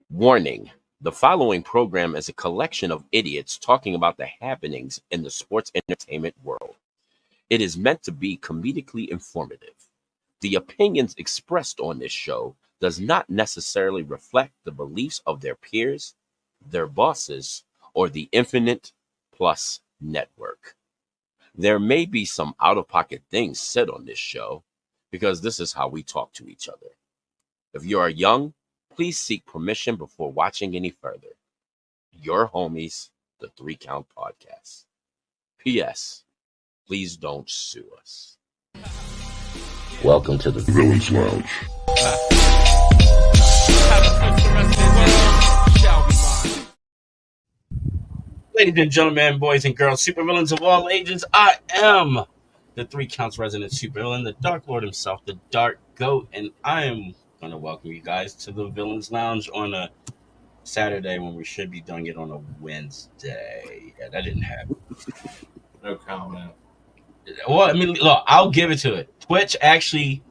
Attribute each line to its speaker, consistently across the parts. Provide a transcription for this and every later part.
Speaker 1: Warning: the following program is a collection of idiots talking about the happenings in the sports entertainment world. It is meant to be comedically informative. The opinions expressed on this show does not necessarily reflect the beliefs of their peers, their bosses, or the Infinite Plus network. There may be some out of pocket things said on this show because this is how we talk to each other. If you are young, please seek permission before watching any further. Your homies, the Three Count Podcast. P.S. Please don't sue us. Welcome to the
Speaker 2: Villains Lounge.
Speaker 3: Ladies and gentlemen, boys and girls, supervillains of all ages, I am the Three Counts resident supervillain, the Dark Lord himself, the Dark Goat, and I am going to welcome you guys to the Villains Lounge on a Saturday when we should be doing it on a Wednesday. Yeah, that didn't happen.
Speaker 4: No comment.
Speaker 3: Well, I mean, look, I'll give it to it. Twitch actually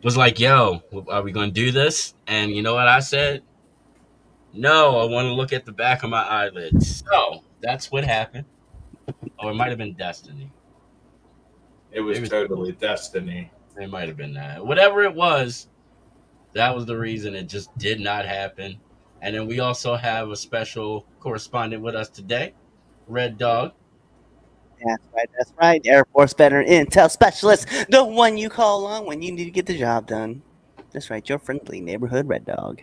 Speaker 3: was like, yo, are we going to do this? And you know what I said? No, I want to look at the back of my eyelids. So that's what happened. Or it might have been Destiny.
Speaker 4: It was totally destiny.
Speaker 3: It might have been that. Whatever it was, that was the reason it just did not happen. And then we also have a special correspondent with us today, Red Dog.
Speaker 5: That's right. Air Force veteran intel specialist, the one you call on when you need to get the job done. That's right, your friendly neighborhood Red Dog.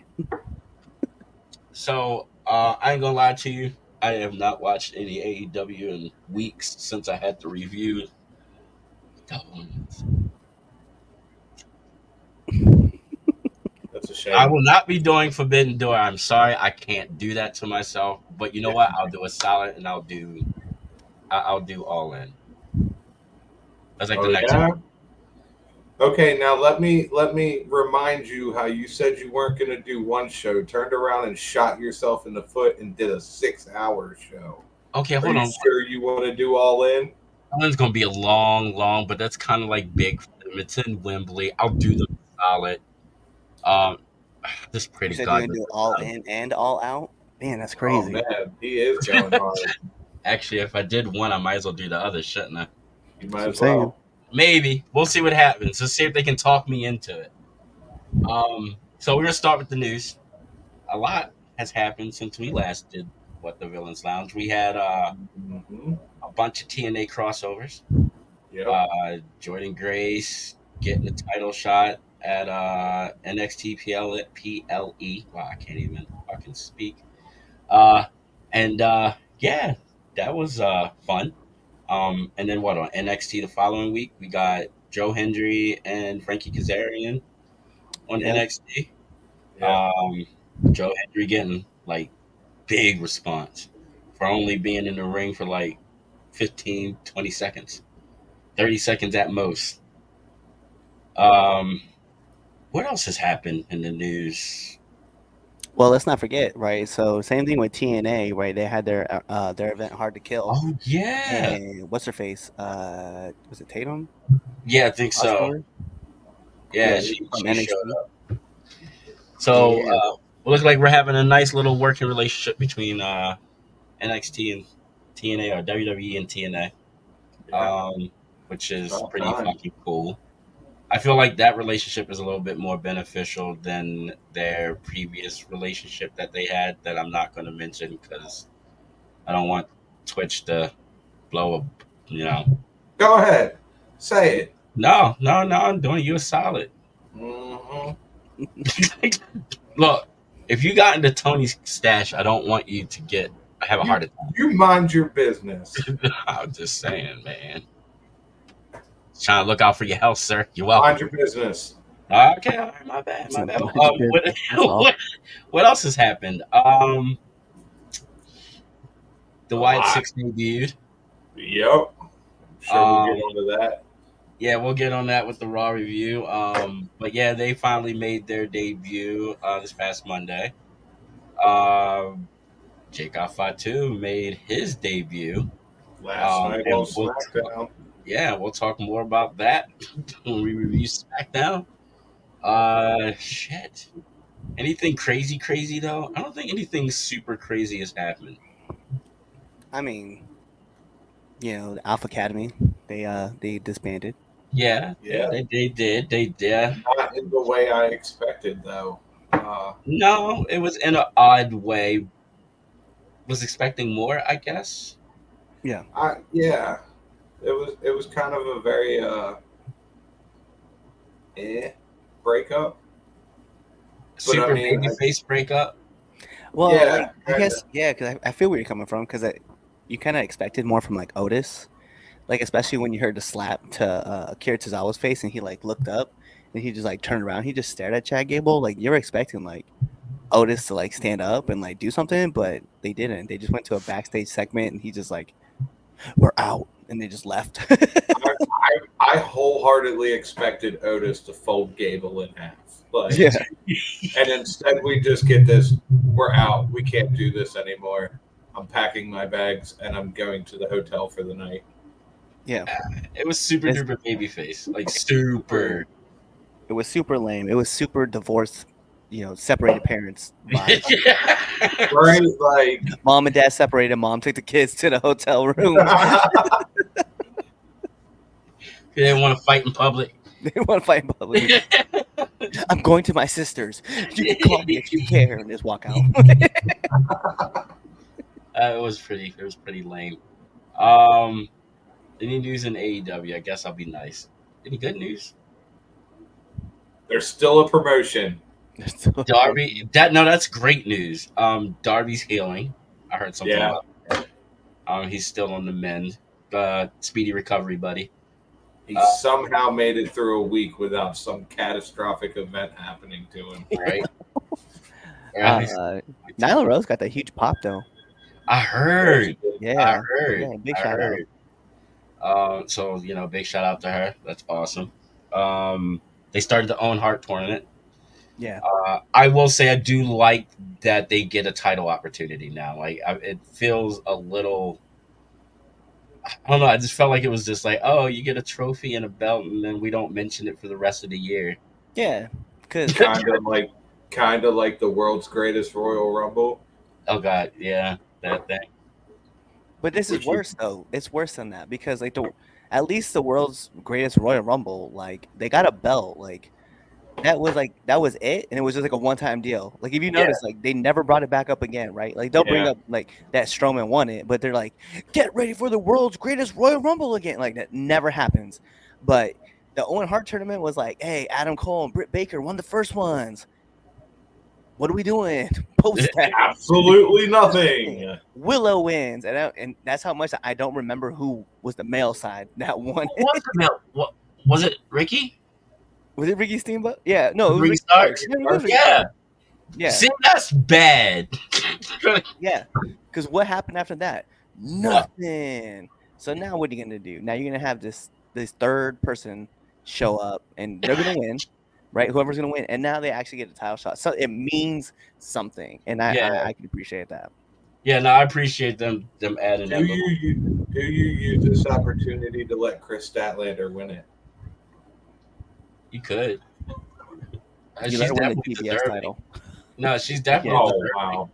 Speaker 3: So, I ain't gonna lie to you. I have not watched any AEW in weeks since I had to review
Speaker 4: That's a shame.
Speaker 3: I will not be doing Forbidden Door. I'm sorry, I can't do that to myself. But you know what? I'll do a solid, and I'll do All In. That's like the next one.
Speaker 4: Okay, now let me remind you how you said you weren't going to do one show, turned around and shot yourself in the foot and did a 6-hour show.
Speaker 3: Okay,
Speaker 4: hold on. Sure you want to do All In?
Speaker 3: All In's gonna be a long, but that's kind of like big for them. It's in Wembley. I'll do the solid. This pretty
Speaker 5: you said you're gonna do All In and All Out. Man, that's crazy.
Speaker 4: Oh man, he is going hard.
Speaker 3: Actually, if I did one, I might as well do the other, shouldn't I?
Speaker 4: You might as well.
Speaker 3: Maybe. We'll see what happens. Let's see if they can talk me into it. So we're gonna start with the news. A lot has happened since we last did the Villains Lounge. We had a bunch of TNA crossovers.
Speaker 4: Yep.
Speaker 3: Jordan Grace getting the title shot at NXT PLE. Wow, I can't even fucking speak. Yeah, that was fun. And then on NXT the following week, we got Joe Hendry and Frankie Kazarian on NXT. Joe Hendry getting like big response for only being in the ring for like 15, 20 seconds, 30 seconds at most. What else has happened in the news?
Speaker 5: Well, let's not forget, right? So same thing with TNA, right? They had their event Hard to Kill.
Speaker 3: Oh yeah.
Speaker 5: And what's her face? Was it Tatum?
Speaker 3: Yeah, I think so. Yeah, she showed up. So it looks like we're having a nice little working relationship between NXT and TNA, or WWE and TNA, which is pretty fucking cool. I feel like that relationship is a little bit more beneficial than their previous relationship that they had, that I'm not going to mention because I don't want Twitch to blow a,
Speaker 4: Go ahead. Say it.
Speaker 3: No, I'm doing you a solid. Look, if you got into Tony's stash, I don't want you to have a heart attack.
Speaker 4: You mind your business.
Speaker 3: I'm just saying, man. Trying to look out for your health, sir. You're welcome.
Speaker 4: Mind your business.
Speaker 3: Okay, all right, my bad. What else has happened? The Wyatt 6 debuted.
Speaker 4: Yep. Sure, we'll get onto that.
Speaker 3: Yeah, we'll get on that with the Raw review. But yeah, they finally made their debut this past Monday. Jake Fatu made his debut
Speaker 4: last night on SmackDown.
Speaker 3: Yeah, we'll talk more about that when we review SmackDown. Shit. Anything crazy though? I don't think anything super crazy has happened.
Speaker 5: I mean, the Alpha Academy, they disbanded.
Speaker 3: Yeah, they did. They did.
Speaker 4: Not in the way I expected, though.
Speaker 3: No, it was in an odd way. Was expecting more, I guess.
Speaker 5: Yeah.
Speaker 4: Yeah, it was kind of a very breakup. But I
Speaker 3: Super
Speaker 4: mean,
Speaker 3: babyface breakup.
Speaker 5: Well,
Speaker 4: yeah,
Speaker 5: like I
Speaker 4: kinda.
Speaker 5: guess because I feel where you're coming from because you kind of expected more from like Otis, like especially when you heard the slap to Akira Tozawa's face and he like looked up and he just like turned around, he just stared at Chad Gable. Like you're expecting like Otis to like stand up and like do something, but they didn't. They just went to a backstage segment and he just like, we're out, and they just left.
Speaker 4: I wholeheartedly expected Otis to fold Gable in half. Like,
Speaker 5: Yeah.
Speaker 4: And instead we just get this, we're out. We can't do this anymore. I'm packing my bags and I'm going to the hotel for the night.
Speaker 5: Yeah.
Speaker 3: It was super duper babyface, like super.
Speaker 5: It was super lame. It was super divorced, separated parents vibe.
Speaker 3: Yeah.
Speaker 4: Right? Like,
Speaker 5: Mom and dad separated. Mom took the kids to the hotel room.
Speaker 3: They didn't want to fight in public.
Speaker 5: They didn't want to fight in public. I'm going to my sister's. You can call me if you care, and just walk out.
Speaker 3: It was pretty lame. Any news in AEW? I guess I'll be nice. Any good news?
Speaker 4: there's still a promotion.
Speaker 3: Darby, that's great news. Darby's healing. I heard something about that. He's still on the mend. Speedy recovery, buddy.
Speaker 4: He somehow made it through a week without some catastrophic event happening to him.
Speaker 3: Right.
Speaker 5: Nyla Rose got that huge pop though.
Speaker 3: I heard.
Speaker 5: Yeah.
Speaker 3: I heard.
Speaker 5: Yeah, big shout
Speaker 3: out. So big shout out to her. That's awesome. They started the Owen Hart tournament.
Speaker 5: Yeah.
Speaker 3: I will say I do like that they get a title opportunity now. Like it feels a little. I don't know. I just felt like it was just like, oh, you get a trophy and a belt, and then we don't mention it for the rest of the year.
Speaker 5: Yeah, because
Speaker 4: kind of like the world's greatest Royal Rumble.
Speaker 3: Oh God, yeah, that thing.
Speaker 5: But this is worse though. It's worse than that because like at least the world's greatest Royal Rumble, like they got a belt, like that was it, and it was just like a one-time deal. Like if you notice, like they never brought it back up again, right? Like they'll bring up like that Strowman won it, but they're like, get ready for the world's greatest Royal Rumble again. Like that never happens. But the Owen Hart tournament was like, hey, Adam Cole and Britt Baker won the first ones. What are we doing? Post that.
Speaker 4: Absolutely nothing.
Speaker 5: Willow wins, and that's how much I don't remember who was the male side that won.
Speaker 3: What was it? Ricky?
Speaker 5: Was it Ricky Steamboat? Yeah, no, it was
Speaker 3: Ricky Starks. Yeah. See, that's bad.
Speaker 5: Yeah, because what happened after that? Nothing. So now what are you gonna do? Now you're gonna have this third person show up, and they're gonna win, right? Whoever's gonna win, and now they actually get a title shot. So it means something, and I can appreciate that.
Speaker 3: Yeah, no, I appreciate them adding that.
Speaker 4: Do you use this opportunity to let Chris Statlander win it?
Speaker 3: You could.
Speaker 5: You let her win the TBS title.
Speaker 3: No, she's definitely.
Speaker 4: Oh wow!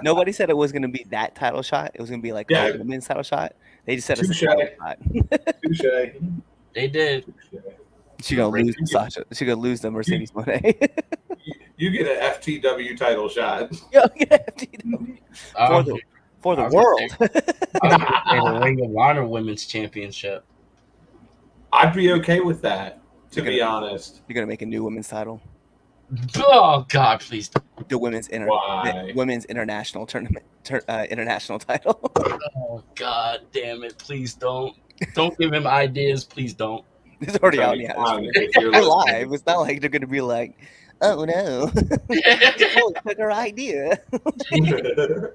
Speaker 5: Nobody said it was going to be that title shot. It was going to be like a women's title shot. They just said it's a title shot.
Speaker 4: Touché.
Speaker 3: They did.
Speaker 5: She's gonna lose to Sasha. She's gonna lose to Mercedes Moné.
Speaker 4: You get an FTW title shot.
Speaker 5: Yeah, FTW for the world.
Speaker 3: The Ring of Honor Women's Championship.
Speaker 4: I'd be okay with that. To be honest,
Speaker 5: you're gonna make a new women's title.
Speaker 3: Oh God, please!
Speaker 5: The women's international tournament, international title.
Speaker 3: Oh God, damn it! Please don't give him ideas. Please don't.
Speaker 5: It's already out. Yeah, they're live. It's not like they're gonna be like, oh no, took our idea.
Speaker 3: No,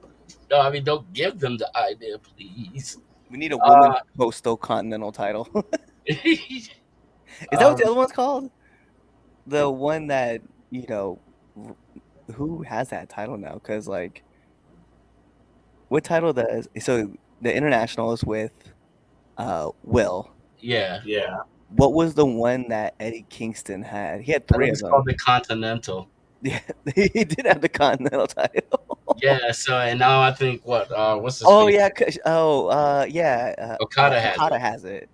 Speaker 3: I mean don't give them the idea, please.
Speaker 5: We need a women's coastal continental title. Is that what the other one's called? The one that, who has that title now? Because, like, what title does... So, the international is with Will.
Speaker 3: Yeah.
Speaker 5: What was the one that Eddie Kingston had? He had three of them.
Speaker 3: It's called the Continental.
Speaker 5: Yeah, he did have the Continental title.
Speaker 3: Yeah. So and now I think what's his
Speaker 5: Oh
Speaker 3: face?
Speaker 5: yeah, yeah.
Speaker 3: Okada has
Speaker 5: Okada
Speaker 3: it.
Speaker 5: has it.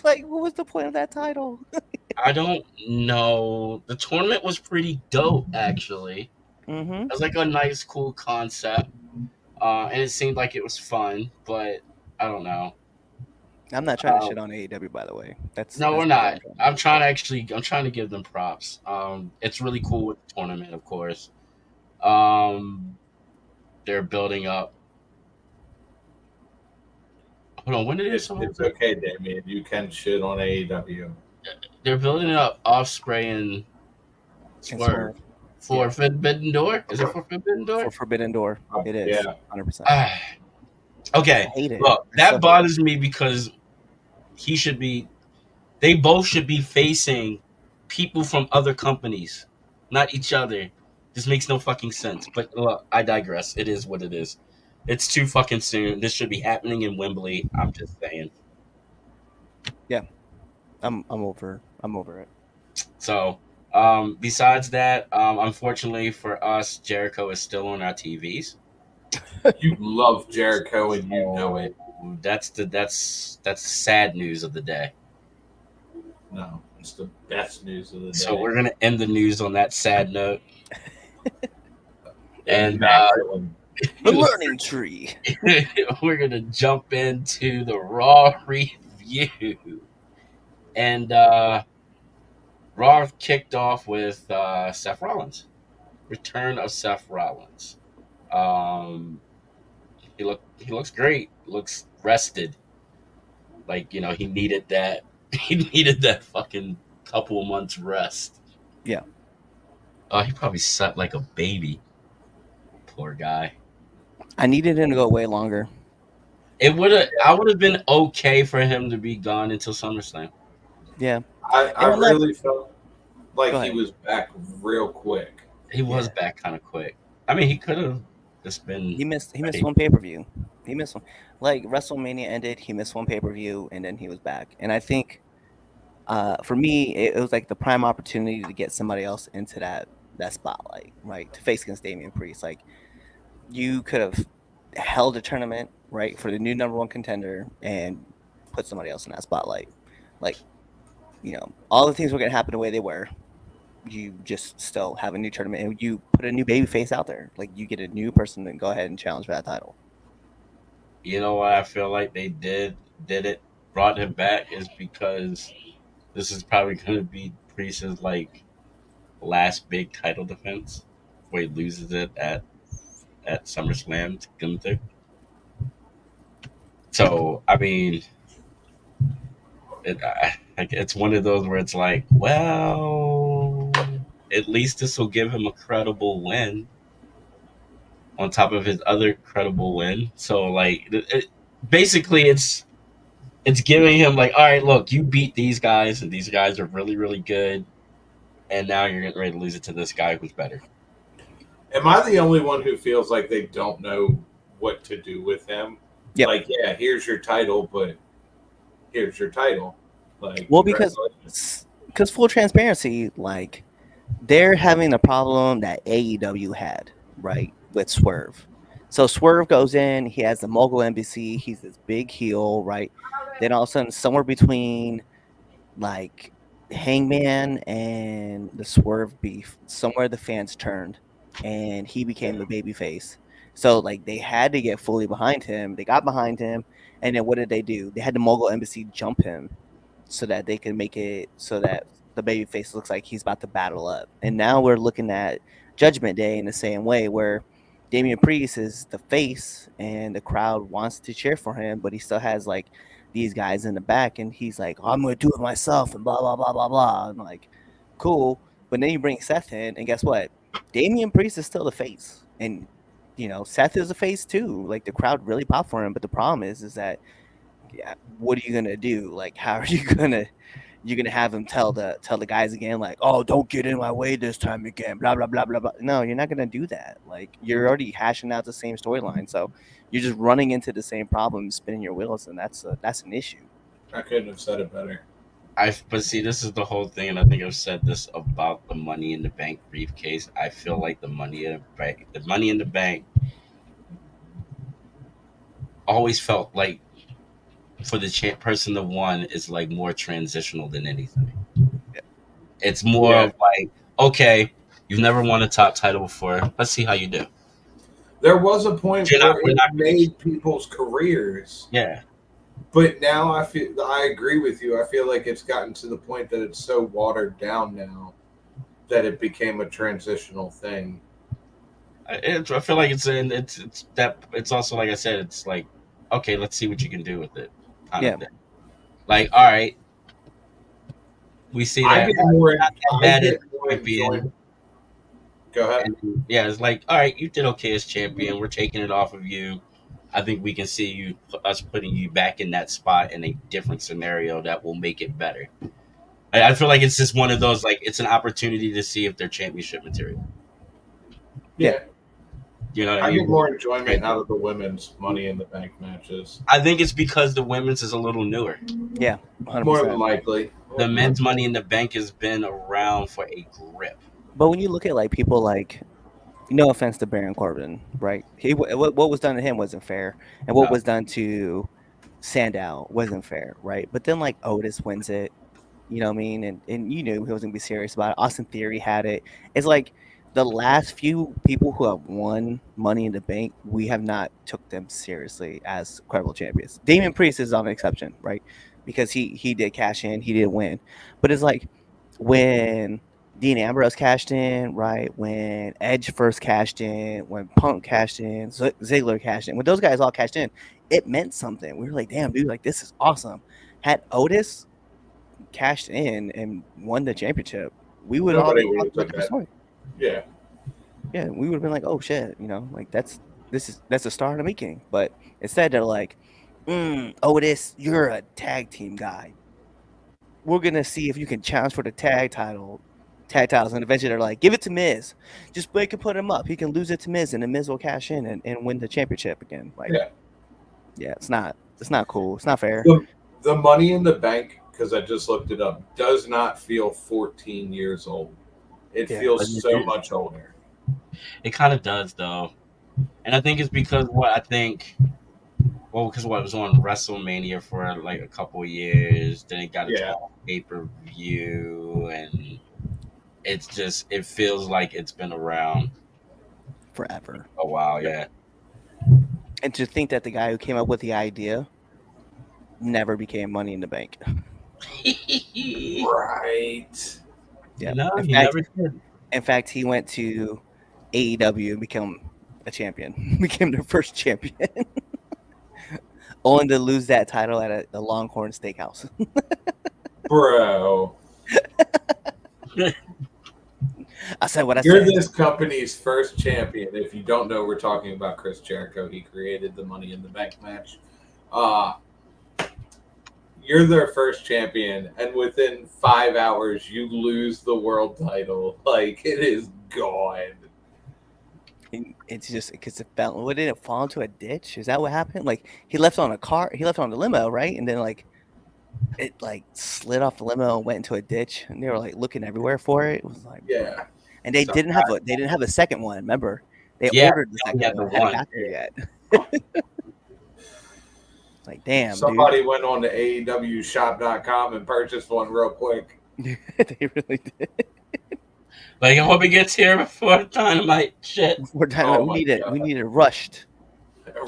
Speaker 5: Like, what was the point of that title?
Speaker 3: I don't know. The tournament was pretty dope, actually.
Speaker 5: Mm-hmm.
Speaker 3: It was like a nice, cool concept, and it seemed like it was fun. But I don't know.
Speaker 5: I'm not trying to
Speaker 3: Um,
Speaker 5: shit on AEW, by the way.
Speaker 3: no, we're
Speaker 5: That's not what I'm
Speaker 3: not.
Speaker 5: trying to
Speaker 3: I'm
Speaker 5: do.
Speaker 3: trying to actually. I'm trying to give them props. It's really cool with the tournament, of course. Um, they're building up. Hold on, when did this?
Speaker 4: It's okay, Damien. You can shit on AEW.
Speaker 3: They're building up Osprey and
Speaker 5: And
Speaker 3: Swerve
Speaker 5: Swerve,
Speaker 3: for
Speaker 5: yeah,
Speaker 3: Forbidden Door. Is it for Forbidden
Speaker 5: for
Speaker 3: Door?
Speaker 5: Forbidden Door, it is
Speaker 4: Yeah.
Speaker 5: 100%.
Speaker 3: Ah,
Speaker 5: I
Speaker 3: okay.
Speaker 5: hate it.
Speaker 3: Look,
Speaker 5: I so
Speaker 3: that
Speaker 5: hate it.
Speaker 3: bothers me because he should be. They both should be facing people from other companies, not each other. This makes no fucking sense. But look, I digress. It is what it is. It's too fucking soon. This should be happening in Wembley. I'm just saying.
Speaker 5: Yeah, I'm over it.
Speaker 3: So, besides that, unfortunately for us, Jericho is still on our TVs.
Speaker 4: You love Jericho and you know
Speaker 3: So
Speaker 4: it.
Speaker 3: that's sad news of the day.
Speaker 4: No, it's the best news of the
Speaker 3: So
Speaker 4: day.
Speaker 3: we're gonna end the news on that sad note, and
Speaker 4: Immaculate.
Speaker 5: The learning tree.
Speaker 3: we're gonna jump into the Raw review. And Raw kicked off with Seth Rollins, return of Seth Rollins. Um, he looks great. Looks rested. Like he needed that. He needed that fucking couple of months rest.
Speaker 5: Yeah,
Speaker 3: Oh, he probably slept like a baby. Poor guy.
Speaker 5: I needed him to go way longer.
Speaker 3: I would have been okay for him to be gone until SummerSlam.
Speaker 5: Yeah,
Speaker 4: I
Speaker 5: and I'm not.
Speaker 4: really felt like
Speaker 5: Go
Speaker 4: he
Speaker 5: ahead.
Speaker 4: was back real quick.
Speaker 3: He was
Speaker 5: Yeah,
Speaker 3: back kind of quick. I mean, he could have just been
Speaker 5: he missed
Speaker 3: ready.
Speaker 5: one pay per view. He missed one. Like WrestleMania ended, he missed one pay per view, and then he was back. And I think, for me, it was like the prime opportunity to get somebody else into that spotlight, right? To face against Damian Priest. Like, you could have held a tournament, right, for the new number one contender and put somebody else in that spotlight. Like, all the things were gonna happen the way they were. You just still have a new tournament and you put a new baby face out there. Like, you get a new person to go ahead and challenge for that title.
Speaker 3: You know what I feel like they did it brought him back is because this is probably going to be Priest's like last big title defense where he loses it at SummerSlam to Gunther. So I mean, it's one of those where it's like, well, at least this will give him a credible win on top of his other credible win. So like, basically, it's giving him like, all right, look, you beat these guys, and these guys are really really good, and now you're getting ready to lose it to this guy who's better.
Speaker 4: Am I the only one who feels like they don't know what to do with him?
Speaker 5: Yep.
Speaker 4: Like, yeah, here's your title, but here's your title. Like,
Speaker 5: Well, because full transparency, like, they're having a problem that AEW had, right, with Swerve. So Swerve goes in, he has the mogul NBC, he's this big heel, right? Then all of a sudden, somewhere between like Hangman and the Swerve beef, somewhere the fans turned, and he became the baby face. So like, they had to get fully behind him. They got behind him, and then what did they do? They had the mogul embassy jump him so that they can make it so that the baby face looks like he's about to battle up. And now we're looking at Judgment Day in the same way, where Damian Priest is the face and the crowd wants to cheer for him, but he still has like these guys in the back, and he's like, oh, I'm gonna do it myself and blah blah blah blah blah. I'm like, cool. But then you bring Seth in, and guess what? Damian Priest is still the face. And Seth is a face too. Like, the crowd really popped for him, but the problem is that, yeah, what are you gonna do? Like, how are you're gonna have him tell the guys again, like, oh, don't get in my way this time again, blah blah blah blah blah. No, you're not gonna do that. Like, you're already hashing out the same storyline, so you're just running into the same problem, spinning your wheels, and that's an issue.
Speaker 4: I couldn't have said it better.
Speaker 3: But see, this is the whole thing, and I think I've said this about the Money in the Bank briefcase. I feel like the Money in the Bank, always felt like for the person that won is like more transitional than anything. It's more of like, okay, you've never won a top title before. Let's see how you do.
Speaker 4: There was a point where
Speaker 3: We're
Speaker 4: it
Speaker 3: not
Speaker 4: made people's careers.
Speaker 3: Yeah.
Speaker 4: But now I agree with you. I feel like it's gotten to the point that it's so watered down now that it became a transitional thing.
Speaker 3: I feel like it's also, like I said, it's like, okay, let's see what you can do with it. Kind of thing. Like, all right, we see that
Speaker 4: I get more
Speaker 3: champion.
Speaker 4: Go ahead.
Speaker 3: And, yeah, it's like, all right, you did okay as champion. We're taking it off of you. I think we can see us putting you back in that spot in a different scenario that will make it better. I feel like it's just one of those, like, it's an opportunity to see if they're championship material.
Speaker 4: Yeah.
Speaker 3: You know,
Speaker 4: I get more enjoyment out of the women's Money in the Bank matches.
Speaker 3: I think it's because the women's is a little newer.
Speaker 5: Yeah, 100%.
Speaker 4: More than likely.
Speaker 3: The men's Money in the Bank has been around for a grip.
Speaker 5: But when you look at like people like, no offense to Baron Corbin, right? What was done to him wasn't fair, and what was done to Sandow wasn't fair, right? But then like Otis wins it, you know what I mean? And you knew he wasn't gonna be serious about it. Austin Theory had it. It's like the last few people who have won Money in the Bank, we have not took them seriously as credible champions. Damian Priest is on an exception, right? Because he did cash in, he did win. But it's like when Dean Ambrose cashed in, right? When Edge first cashed in, when Punk cashed in, Ziggler cashed in, when those guys all cashed in, it meant something. We were like, damn, dude, like this is awesome. Had Otis cashed in and won the championship, we would all be
Speaker 4: Yeah.
Speaker 5: Yeah, we would have been like, oh shit, you know, like that's a star in the making. But instead they're like, Otis, you're a tag team guy. We're gonna see if you can challenge for the tag titles, and eventually they're like, give it to Miz. Just Blake can put him up. He can lose it to Miz, and then Miz will cash in and win the championship again. Like, yeah, it's not cool. It's not fair.
Speaker 4: The Money in the Bank, because I just looked it up, does not feel 14 years old. It feels so much older.
Speaker 3: It kind of does, though, and I think it's because it was on WrestleMania for like a couple of years. Then it got its pay-per-view, and it feels like it's been around
Speaker 5: forever.
Speaker 3: A while, yeah.
Speaker 5: And to think that the guy who came up with the idea never became Money in the Bank.
Speaker 4: Right.
Speaker 5: Yeah.
Speaker 3: No,
Speaker 5: in fact, he went to AEW and became a champion. Became their first champion. Only to lose that title at a Longhorn Steakhouse.
Speaker 4: Bro.
Speaker 5: I said what I
Speaker 4: You're
Speaker 5: said.
Speaker 4: This company's first champion. If you don't know, we're talking about Chris Jericho. He created the Money in the Bank match. You're their first champion, and within 5 hours, you lose the world title. Like, it is gone.
Speaker 5: It's just because it fell. What, did it fall into a ditch? Is that what happened? Like, he left on the limo, right? And then it slid off the limo and went into a ditch, and they were like looking everywhere for it. It was like,
Speaker 4: yeah.
Speaker 5: And they didn't have a second one. Remember, they ordered the second one. Hadn't got there yet. Like, damn.
Speaker 4: Somebody went on to AEWshop.com and purchased one real quick.
Speaker 5: They really did.
Speaker 3: Like, I hope it gets here before Dynamite. Shit.
Speaker 5: Before Dynamite, we need it rushed.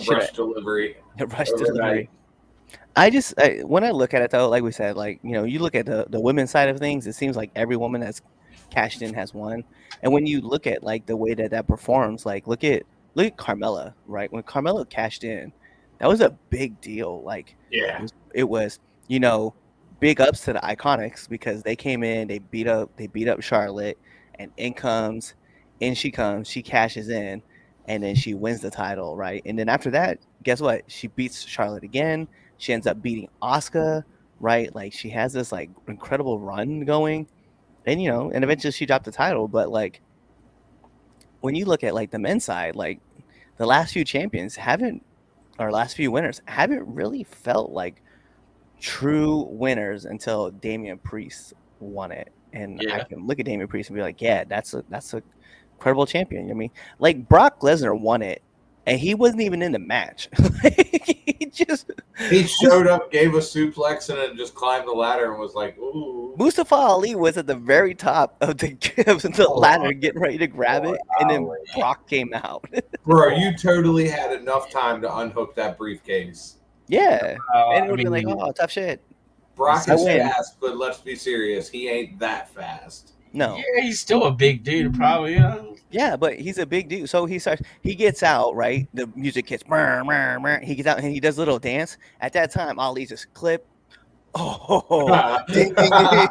Speaker 4: Rush delivery.
Speaker 5: A rush delivery. When I look at it though, like we said, like, you know, you look at the women's side of things, it seems like every woman that's cashed in has won. And when you look at like the way that performs, like look at Carmella, right? When Carmella cashed in, that was a big deal. Like, it was, you know, big ups to the Iconics because they came in, they beat up Charlotte, and she cashes in, and then she wins the title, right? And then after that, guess what? She beats Charlotte again. She ends up beating Asuka, right? Like, she has this like incredible run going, and you know, and eventually she dropped the title. But like, when you look at like the men's side, like the last few winners haven't really felt like true winners until Damian Priest won it. And I can look at Damian Priest and be like, yeah, that's a credible champion. I mean, like Brock Lesnar won it, and he wasn't even in the match.
Speaker 4: He showed up, gave a suplex, and then just climbed the ladder and was like, "Ooh."
Speaker 5: Mustafa Ali was at the very top of the ladder, getting ready to grab it, and then Brock came out.
Speaker 4: Bro, you totally had enough time to unhook that briefcase.
Speaker 5: Yeah, and it would be like, oh, tough shit.
Speaker 4: Brock is fast, but let's be serious, he ain't that fast.
Speaker 5: No.
Speaker 3: Yeah, he's still a big dude, probably.
Speaker 5: Yeah, but he's a big dude. So he gets out, right? The music hits. He gets out and he does a little dance. At that time, Ali just clip. Oh, ding, ding,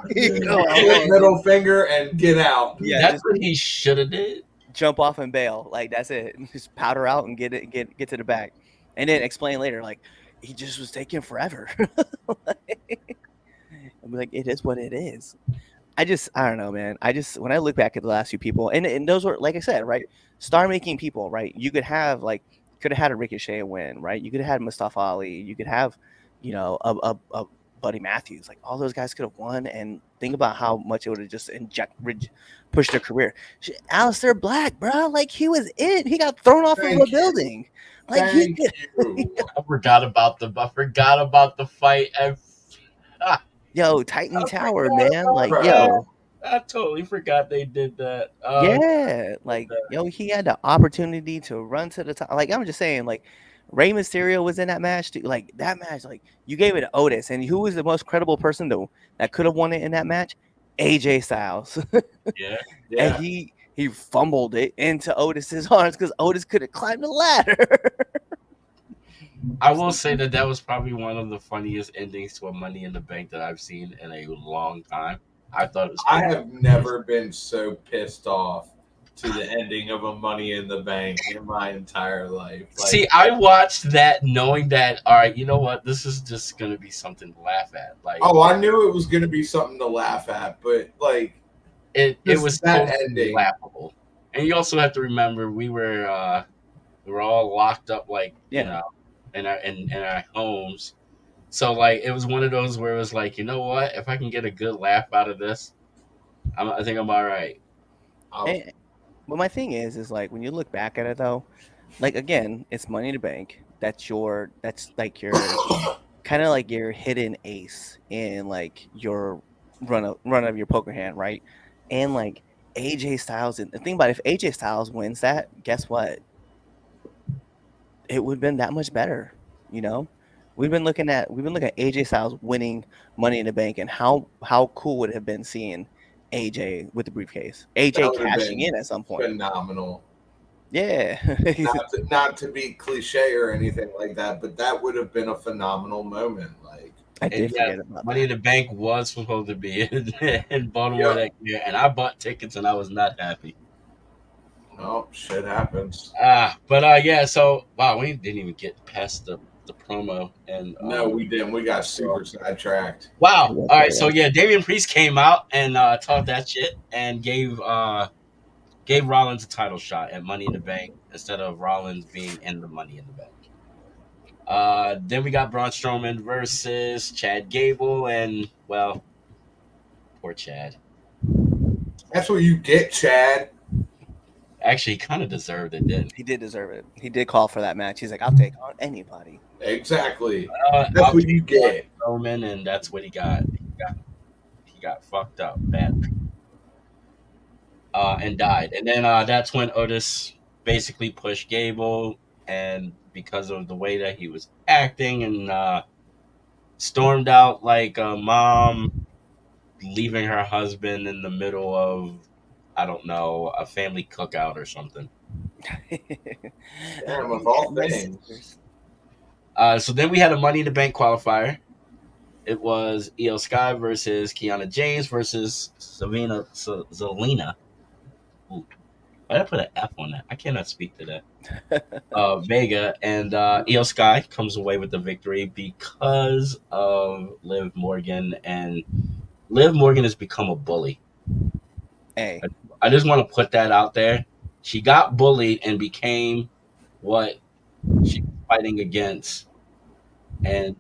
Speaker 5: ding.
Speaker 4: Middle finger and get out.
Speaker 3: Yeah, that's what he should have did.
Speaker 5: Jump off and bail. Like, that's it. Just powder out and get to the back. And then explain later, like, he just was taking forever. I'm like, it is what it is. I don't know, man. When I look back at the last few people, and those were, like I said, right, star-making people, right? You could have could have had a Ricochet win, right? You could have had Mustafa Ali. You could have, a Buddy Matthews. Like, all those guys could have won. And think about how much it would have just pushed their career. Alistair Black, bro, like, he was it. He got thrown off of a building. Like,
Speaker 3: I forgot about the fight.
Speaker 5: Yo, Titan Tower, man. Like, yo.
Speaker 3: I totally forgot they did that.
Speaker 5: Yeah. Like, yo, he had the opportunity to run to the top. Like, I'm just saying, like, Rey Mysterio was in that match, too. Like, that match, like, you gave it to Otis. And who was the most credible person, though, that could have won it in that match? AJ Styles.
Speaker 3: Yeah.
Speaker 5: And he fumbled it into Otis's arms because Otis could have climbed the ladder.
Speaker 3: I will say that was probably one of the funniest endings to a Money in the Bank that I've seen in a long time. I thought it was.
Speaker 4: I have never been so pissed off to the ending of a Money in the Bank in my entire life.
Speaker 3: Like, see, I watched that knowing that, all right, you know what, this is just going to be something to laugh at. Like,
Speaker 4: oh, I knew it was going to be something to laugh at, but like,
Speaker 3: it was that ending laughable. And you also have to remember we were all locked up, like, you know, in our homes. So, like, it was one of those where it was like, you know what? If I can get a good laugh out of this, I think I'm all right.
Speaker 5: But my thing is like, when you look back at it, though, like, again, it's Money in the Bank. That's like your kind of like your hidden ace in, like, your run of your poker hand, right? And, like, AJ Styles, and think about it, if AJ Styles wins that, guess what? It would have been that much better, you know? We've been looking at AJ Styles winning Money in the Bank, and how cool would it have been seeing AJ with the briefcase, AJ cashing in at some point.
Speaker 4: Phenomenal.
Speaker 5: Yeah.
Speaker 4: not to be cliche or anything like that, but that would have been a phenomenal moment. Like,
Speaker 5: I did forget about
Speaker 3: Money in the Bank was supposed to be in Baltimore that year, and I bought tickets and I was not happy.
Speaker 4: Oh, shit happens.
Speaker 3: But yeah, so wow, we didn't even get past the promo, and
Speaker 4: no, we didn't. We got super sidetracked.
Speaker 3: Wow. All right, so yeah, Damian Priest came out and talked that shit and gave Rollins a title shot at Money in the Bank instead of Rollins being in the Money in the Bank. Then we got Braun Strowman versus Chad Gable, and, well, poor Chad.
Speaker 4: That's what you get, Chad.
Speaker 3: Actually, he kind of deserved it, didn't he?
Speaker 5: He did deserve it. He did call for that match. He's like, I'll take on anybody.
Speaker 4: Exactly. That's what you get.
Speaker 3: Roman, and that's what he got. He got fucked up badly. And died. And then that's when Otis basically pushed Gable, and because of the way that he was acting, and stormed out like a mom leaving her husband in the middle of, I don't know, a family cookout or something.
Speaker 4: Damn, of all things.
Speaker 3: So then we had a Money in the Bank qualifier. It was Io Sky versus Kiana James versus Zelina. Ooh, why did I put an F on that? I cannot speak to that. Vega, and Io Sky comes away with the victory because of Liv Morgan, and Liv Morgan has become a bully.
Speaker 5: Hey,
Speaker 3: I just want to put that out there. She got bullied and became what she was fighting against, and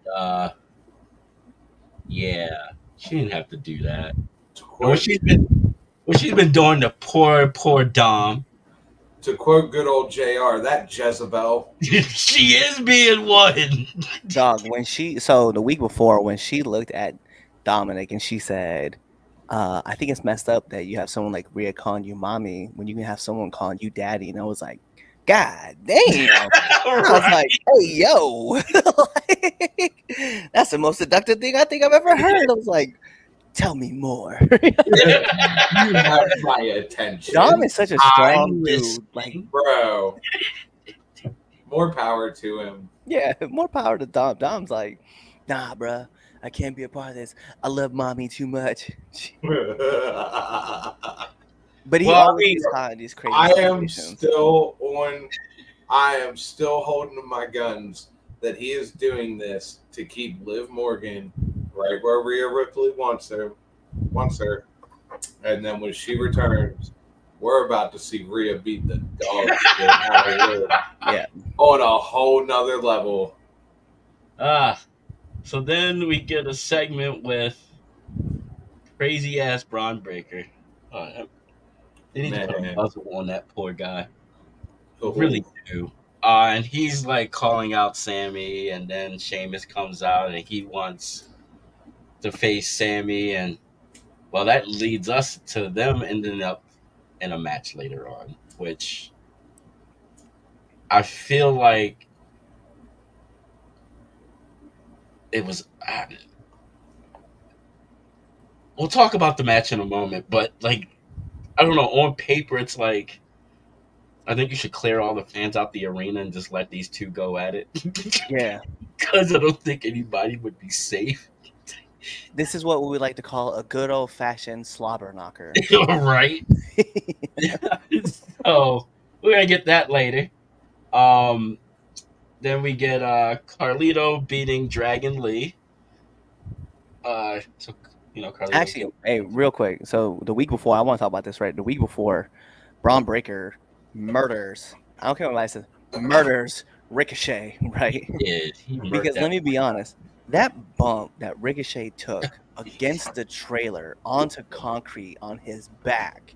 Speaker 3: Yeah, she didn't have to do that.
Speaker 4: To
Speaker 3: And
Speaker 4: quote,
Speaker 3: what she's been doing to poor Dom.
Speaker 4: to quote good old JR, that Jezebel.
Speaker 3: She is being one.
Speaker 5: Dog, when the week before when she looked at Dominic and she said, I think it's messed up that you have someone like Rhea calling you mommy when you can have someone calling you daddy. And I was like, God damn. I was like, hey, yo. Like, that's the most seductive thing I think I've ever heard. I was like, tell me more.
Speaker 4: You have my attention.
Speaker 5: Dom is such a strong dude. Like,
Speaker 4: bro, more power to him.
Speaker 5: Yeah, more power to Dom. Dom's like, nah, bruh, I can't be a part of this. I love mommy too much. But he always gets caught in these crazy situations.
Speaker 4: I am still holding to my guns that he is doing this to keep Liv Morgan right where Rhea Ripley wants her. And then when she returns, we're about to see Rhea beat the dog shit out of Liv.
Speaker 5: Yeah.
Speaker 4: On a whole nother level.
Speaker 3: So then we get a segment with crazy ass Braun Breaker. They need to put a muzzle on that poor guy. Really do. And he's like calling out Sammy, and then Sheamus comes out and he wants to face Sammy, and well, that leads us to them ending up in a match later on, which I feel like it was. We'll talk about the match in a moment, but like, I don't know. On paper, it's like I think you should clear all the fans out the arena and just let these two go at it.
Speaker 5: Yeah,
Speaker 3: because I don't think anybody would be safe.
Speaker 5: This is what we would like to call a good old fashioned slobber knocker.
Speaker 3: Right. So we're gonna get that later. Then we get Carlito beating Dragon Lee. So Carlito.
Speaker 5: Actually, hey, real quick. So the week before, I want to talk about this, right? The week before, Braun Breaker murders. I don't care what I said. Murders Ricochet, right?
Speaker 3: Yeah,
Speaker 5: because let me be honest, that bump that Ricochet took against the trailer onto concrete on his back,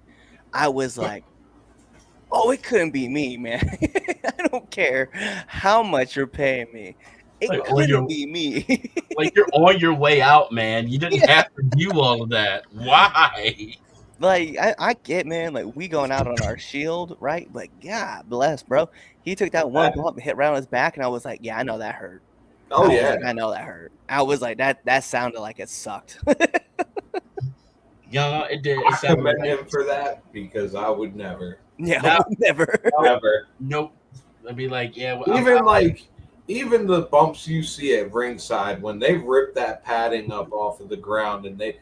Speaker 5: I was like, oh, it couldn't be me, man. I don't care how much you're paying me. It couldn't be me.
Speaker 3: Like, you're on your way out, man. You didn't have to do all of that. Why?
Speaker 5: Like, I get, man, like, we going out on our shield, right? But God bless, bro. He took that one bump and hit right on his back, and I was like, yeah, I know that hurt.
Speaker 4: Oh, yeah.
Speaker 5: I know that hurt. I was like, that sounded like it sucked.
Speaker 3: Yeah, it did.
Speaker 4: I commend him for that because I would never.
Speaker 5: Yeah, never.
Speaker 4: Never.
Speaker 3: Nope. I'd be like, yeah.
Speaker 4: Well, even the bumps you see at ringside when they rip that padding up off of the ground and they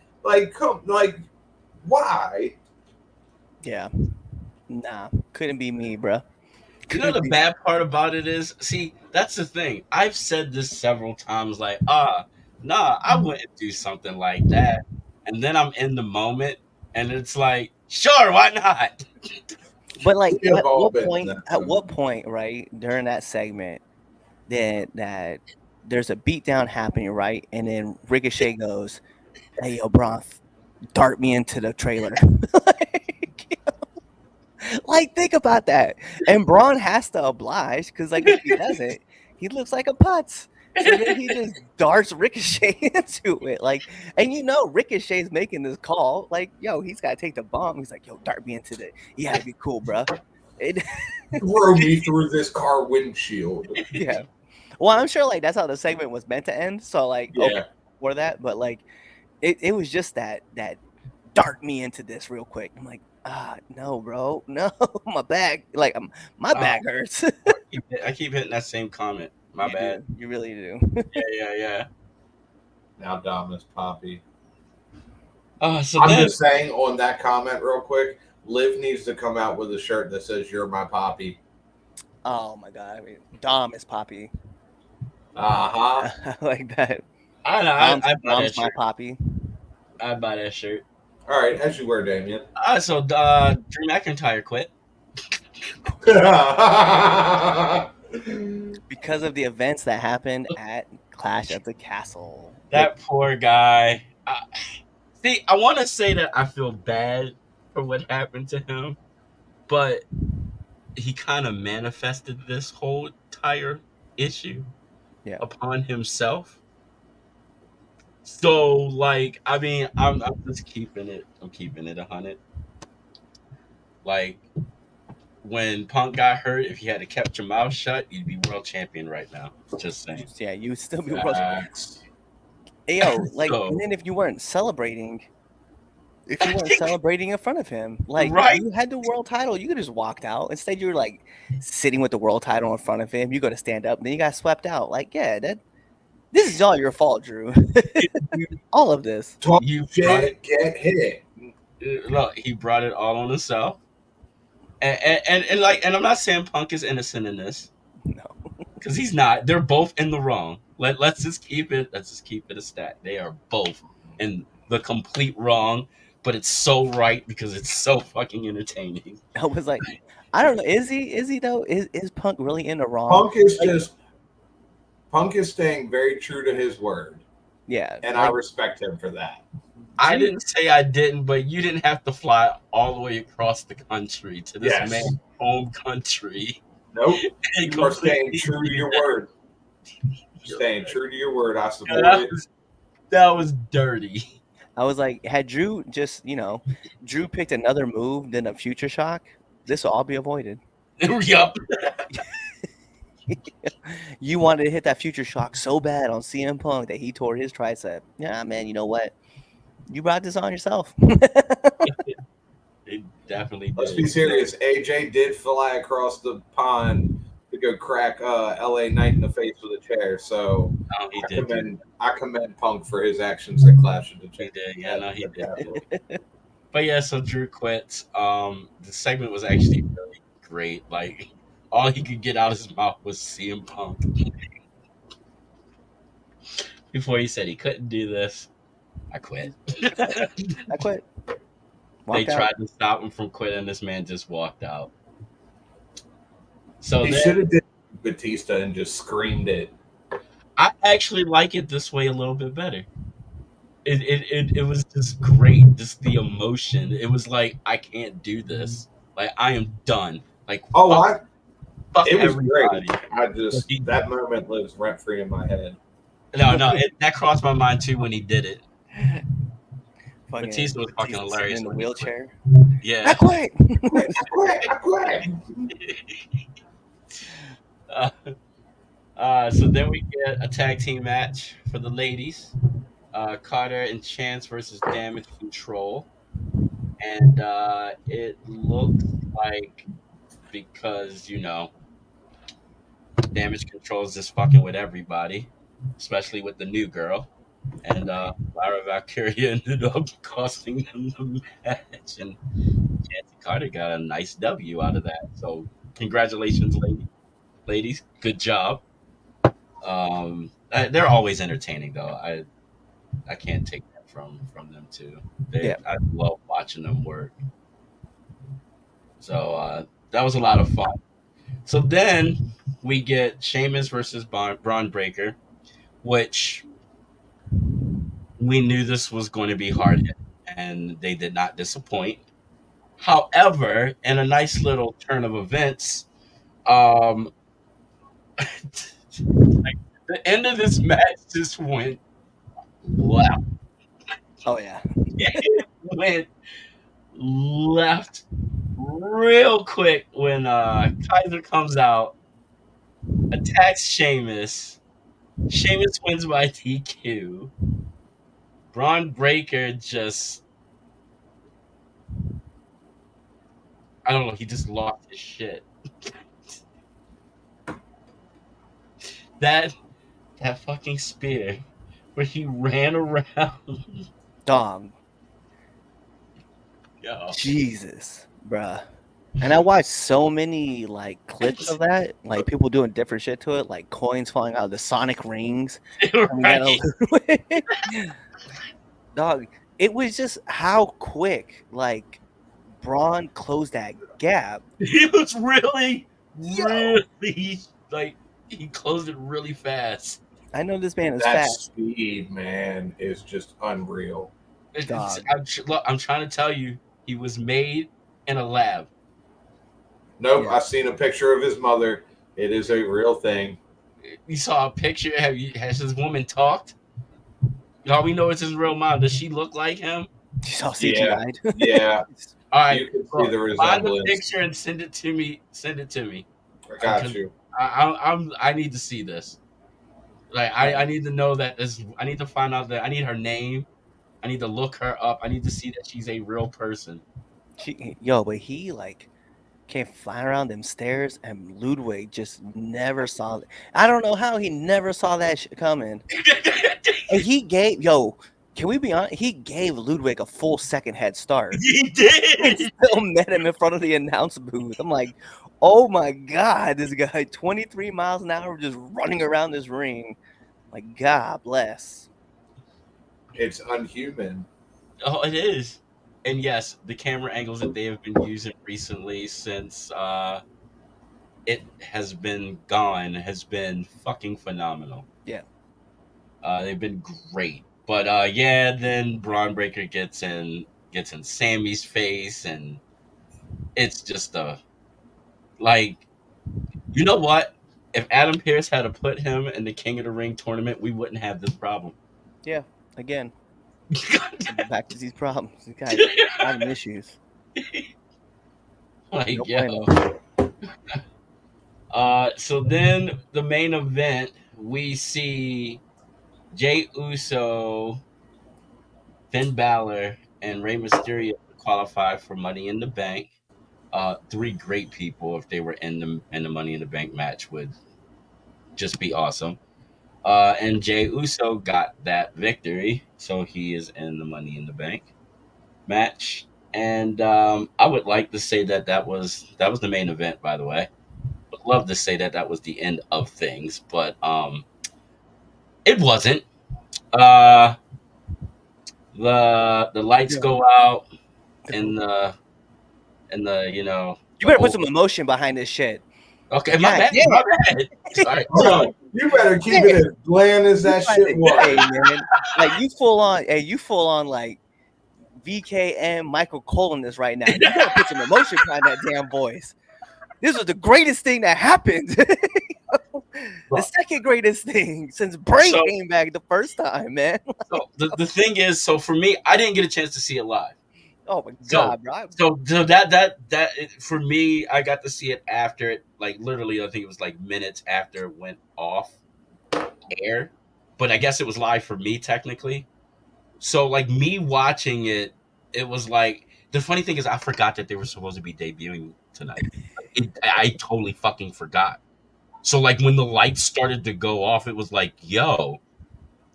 Speaker 4: why?
Speaker 5: Yeah. Nah, couldn't be me, bro.
Speaker 3: You know the bad part about it is, see, that's the thing. I've said this several times, like, nah, I wouldn't do something like that. And then I'm in the moment, and it's like, sure, why not?
Speaker 5: But like, at what point, right, during that segment, that there's a beatdown happening, right, and then Ricochet goes, "Hey, yo, Braun, dart me into the trailer." Like, think about that. And Braun has to oblige because, like, if he doesn't, he looks like a putz. So then he just darts Ricochet into it. Like, and Ricochet's making this call. Like, yo, he's got to take the bomb. He's like, yo, dart me into the. You got to be cool, bro.
Speaker 4: Throw me through this car windshield.
Speaker 5: Yeah. Well, I'm sure, like, that's how the segment was meant to end. So, like, okay, for that. But, like, it was just that dart me into this real quick. I'm like, no, bro, no, my back, like, my back hurts.
Speaker 3: I keep hitting that same comment. My bad.
Speaker 5: You really do.
Speaker 3: Yeah.
Speaker 4: Now Dom is Poppy.
Speaker 3: So
Speaker 4: I'm just saying on that comment real quick, Liv needs to come out with a shirt that says "You're my Poppy."
Speaker 5: Oh my God! I mean, Dom is Poppy.
Speaker 4: I
Speaker 5: like that.
Speaker 3: I know.
Speaker 5: Dom's my Poppy.
Speaker 3: I'd buy that shirt.
Speaker 4: All right, as you were, Damien.
Speaker 3: So Drew McIntyre quit.
Speaker 5: Because of the events that happened at Clash at the Castle.
Speaker 3: That poor guy. See, I want to say that I feel bad for what happened to him, but he kind of manifested this whole entire issue upon himself. So, like, I mean, I'm just keeping it. I'm keeping it 100. Like, when Punk got hurt, if he had kept your mouth shut, you'd be world champion right now. Just saying.
Speaker 5: Yeah, you would still be world champion. Hey, yo, like, and then if you weren't celebrating, in front of him, like, you had the world title, you could just walked out. Instead, you were like sitting with the world title in front of him. You got to stand up, then you got swept out. Like, yeah, this is all your fault, Drew. All of this.
Speaker 4: You get hit.
Speaker 3: Look, he brought it all on himself. And I'm not saying Punk is innocent in this.
Speaker 5: No.
Speaker 3: Because he's not. They're both in the wrong. Let's just keep it a stat. They are both in the complete wrong, but it's so right because it's so fucking entertaining.
Speaker 5: I was like, I don't know. Is he though? Is Punk really in the wrong?
Speaker 4: Punk is staying very true to his word.
Speaker 5: Yeah.
Speaker 4: And I respect him for that.
Speaker 3: I didn't say I didn't, but you didn't have to fly all the way across the country to this man's home country.
Speaker 4: Nope. You are staying true to your word. Staying true to your word. I support it.
Speaker 3: That was dirty.
Speaker 5: I was like, had Drew just, Drew picked another move than a Future Shock, this will all be avoided.
Speaker 3: Yup.
Speaker 5: You wanted to hit that Future Shock so bad on CM Punk that he tore his tricep. Yeah, man, you know what? You brought this on yourself.
Speaker 3: It definitely did.
Speaker 4: Let's be serious. AJ did fly across the pond to go crack LA Knight in the face with a chair. So I commend Punk for his actions at Clash of the Champions.
Speaker 3: He did. Yeah, no, he did. But yeah, so Drew quits. The segment was actually really great. Like, all he could get out of his mouth was CM Punk. Before he said he couldn't do this, I quit.
Speaker 5: I quit.
Speaker 3: They tried to stop him from quitting. This man just walked out. So
Speaker 4: he should have did Batista and just screamed it.
Speaker 3: I actually like it this way a little bit better. It was just great, just the emotion. It was like, I can't do this. Like, I am done. Like,
Speaker 4: it was everybody. Great. That moment lives rent free in my head.
Speaker 3: No, that crossed my mind too when he did it. Batista was fucking hilarious
Speaker 5: in the wheelchair.
Speaker 3: Yeah,
Speaker 5: I quit.
Speaker 3: So then we get a tag team match for the ladies. Carter and Chance versus Damage Control. And it looks like, because, Damage Control is just fucking with everybody, especially with the new girl. And Lara Valkyria ended up costing them the match. And Chance and Carter got a nice W out of that. So congratulations, ladies. Good job. They're always entertaining, though. I can't take that from them too. I love watching them work. So that was a lot of fun. So then we get Sheamus versus Braun Breaker, which we knew this was going to be hard, and they did not disappoint. However, in a nice little turn of events, the end of this match just went left.
Speaker 5: Oh, yeah.
Speaker 3: It went left real quick when Kaiser comes out, attacks Sheamus. Sheamus wins by DQ. Braun Breaker just, I don't know, he just lost his shit. That fucking spear where he ran around.
Speaker 5: Dom.
Speaker 3: Yo.
Speaker 5: Jesus, bruh. And I watched so many clips of that, people doing different shit to it, like coins falling out of the Sonic rings.
Speaker 3: Right.
Speaker 5: Dog, it was just how quick Braun closed that gap.
Speaker 3: He was really he closed it really fast.
Speaker 5: I know this man is
Speaker 4: That
Speaker 5: fast.
Speaker 4: speed, man, is just unreal.
Speaker 3: I'm trying to tell you, he was made in a lab.
Speaker 4: Nope, yeah. I've seen a picture of his mother. It is a real thing.
Speaker 3: You saw a picture? Has this woman talked? All we know is his real mom. Does she look like him?
Speaker 5: She's all CGI'd.
Speaker 4: Yeah.
Speaker 3: All right.
Speaker 4: You can see the resemblance.
Speaker 3: Find the picture and send it to me. Send it to me.
Speaker 4: I got you.
Speaker 3: I need to see this. Like I need to know that this. I need to find out that I need her name. I need to look her up. I need to see that she's a real person.
Speaker 5: But he like came flying around them stairs, and Ludwig just never saw it. I don't know how he never saw that shit coming. And he gave can we be honest? He gave Ludwig a full second head start.
Speaker 3: He did.
Speaker 5: And still met him in front of the announce booth. I'm like, oh my god, this guy 23 miles an hour just running around this ring. Like, God bless.
Speaker 4: It's unhuman.
Speaker 3: Oh, it is. And yes, the camera angles that they have been using recently since it has been gone has been fucking phenomenal.
Speaker 5: Yeah.
Speaker 3: They've been great. But then Braun Breaker gets in Sammy's face, and it's just you know what? If Adam Pearce had to put him in the King of the Ring tournament, we wouldn't have this problem.
Speaker 5: Yeah, again. Back to these problems. These guys having issues.
Speaker 3: So then the main event, we see Jey Uso, Finn Balor, and Rey Mysterio qualify for Money in the Bank. Three great people. If they were in the Money in the Bank match, would just be awesome. And Jey Uso got that victory, so he is in the Money in the Bank match. And I would like to say that was the main event. By the way, would love to say that was the end of things, but it wasn't. The lights go out, and the
Speaker 5: you better put some emotion behind this shit.
Speaker 3: Okay, my bad. Sorry.
Speaker 4: You better keep it as bland as that shit was.
Speaker 5: Hey, man. Like you full on like VKM Michael Cole in this right now. You gotta put some emotion behind that damn voice. This was the greatest thing that happened. The second greatest thing since Bray came back the first time, man.
Speaker 3: So the thing is, so for me, I didn't get a chance to see it live.
Speaker 5: Oh my god, bro!
Speaker 3: So that for me, I got to see it after it, like literally, I think it was like minutes after it went off air. But I guess it was live for me technically. So like me watching it, it was like the funny thing is I forgot that they were supposed to be debuting tonight. I totally fucking forgot. So like when the lights started to go off, it was like, yo,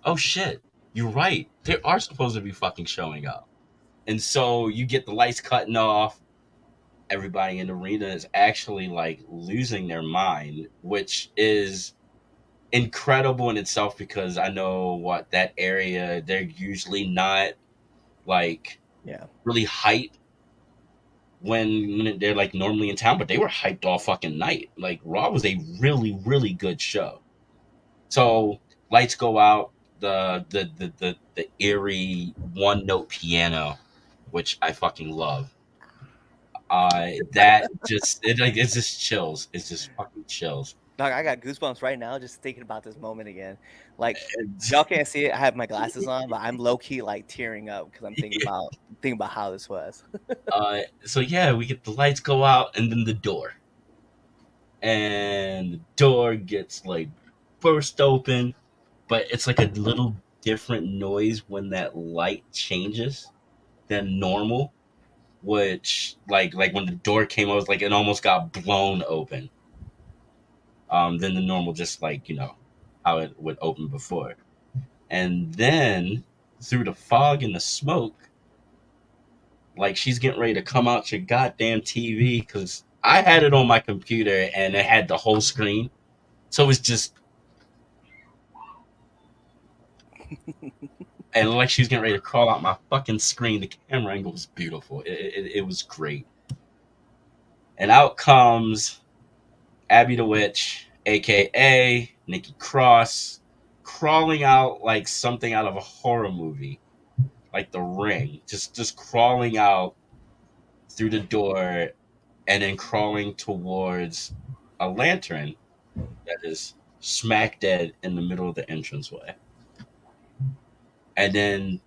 Speaker 3: oh shit, you're right. They are supposed to be fucking showing up. And so you get the lights cutting off. Everybody in the arena is actually like losing their mind, which is incredible in itself because I know what that area, they're usually not like really hyped when they're like normally in town, but they were hyped all fucking night. Like Raw was a really, really good show. So lights go out, the eerie one note piano, which I fucking love. That just it's just chills. It's just fucking chills.
Speaker 5: Dog, I got goosebumps right now just thinking about this moment again. Like y'all can't see it. I have my glasses on, but I'm low key like tearing up because I'm thinking about how this was.
Speaker 3: So yeah, we get the lights go out and then the door, and the door gets like burst open, but it's like a little different noise when that light changes than normal. Which like when the door came, I was like it almost got blown open. Than the normal, just like how it would open before, and then through the fog and the smoke, like she's getting ready to come out your goddamn TV because I had it on my computer and it had the whole screen, so it's just. And like she's getting ready to crawl out my fucking screen. The camera angle was beautiful. It was great. And out comes Abby the Witch, a.k.a. Nikki Cross, crawling out like something out of a horror movie, like The Ring, just crawling out through the door and then crawling towards a lantern that is smack dead in the middle of the entranceway. And then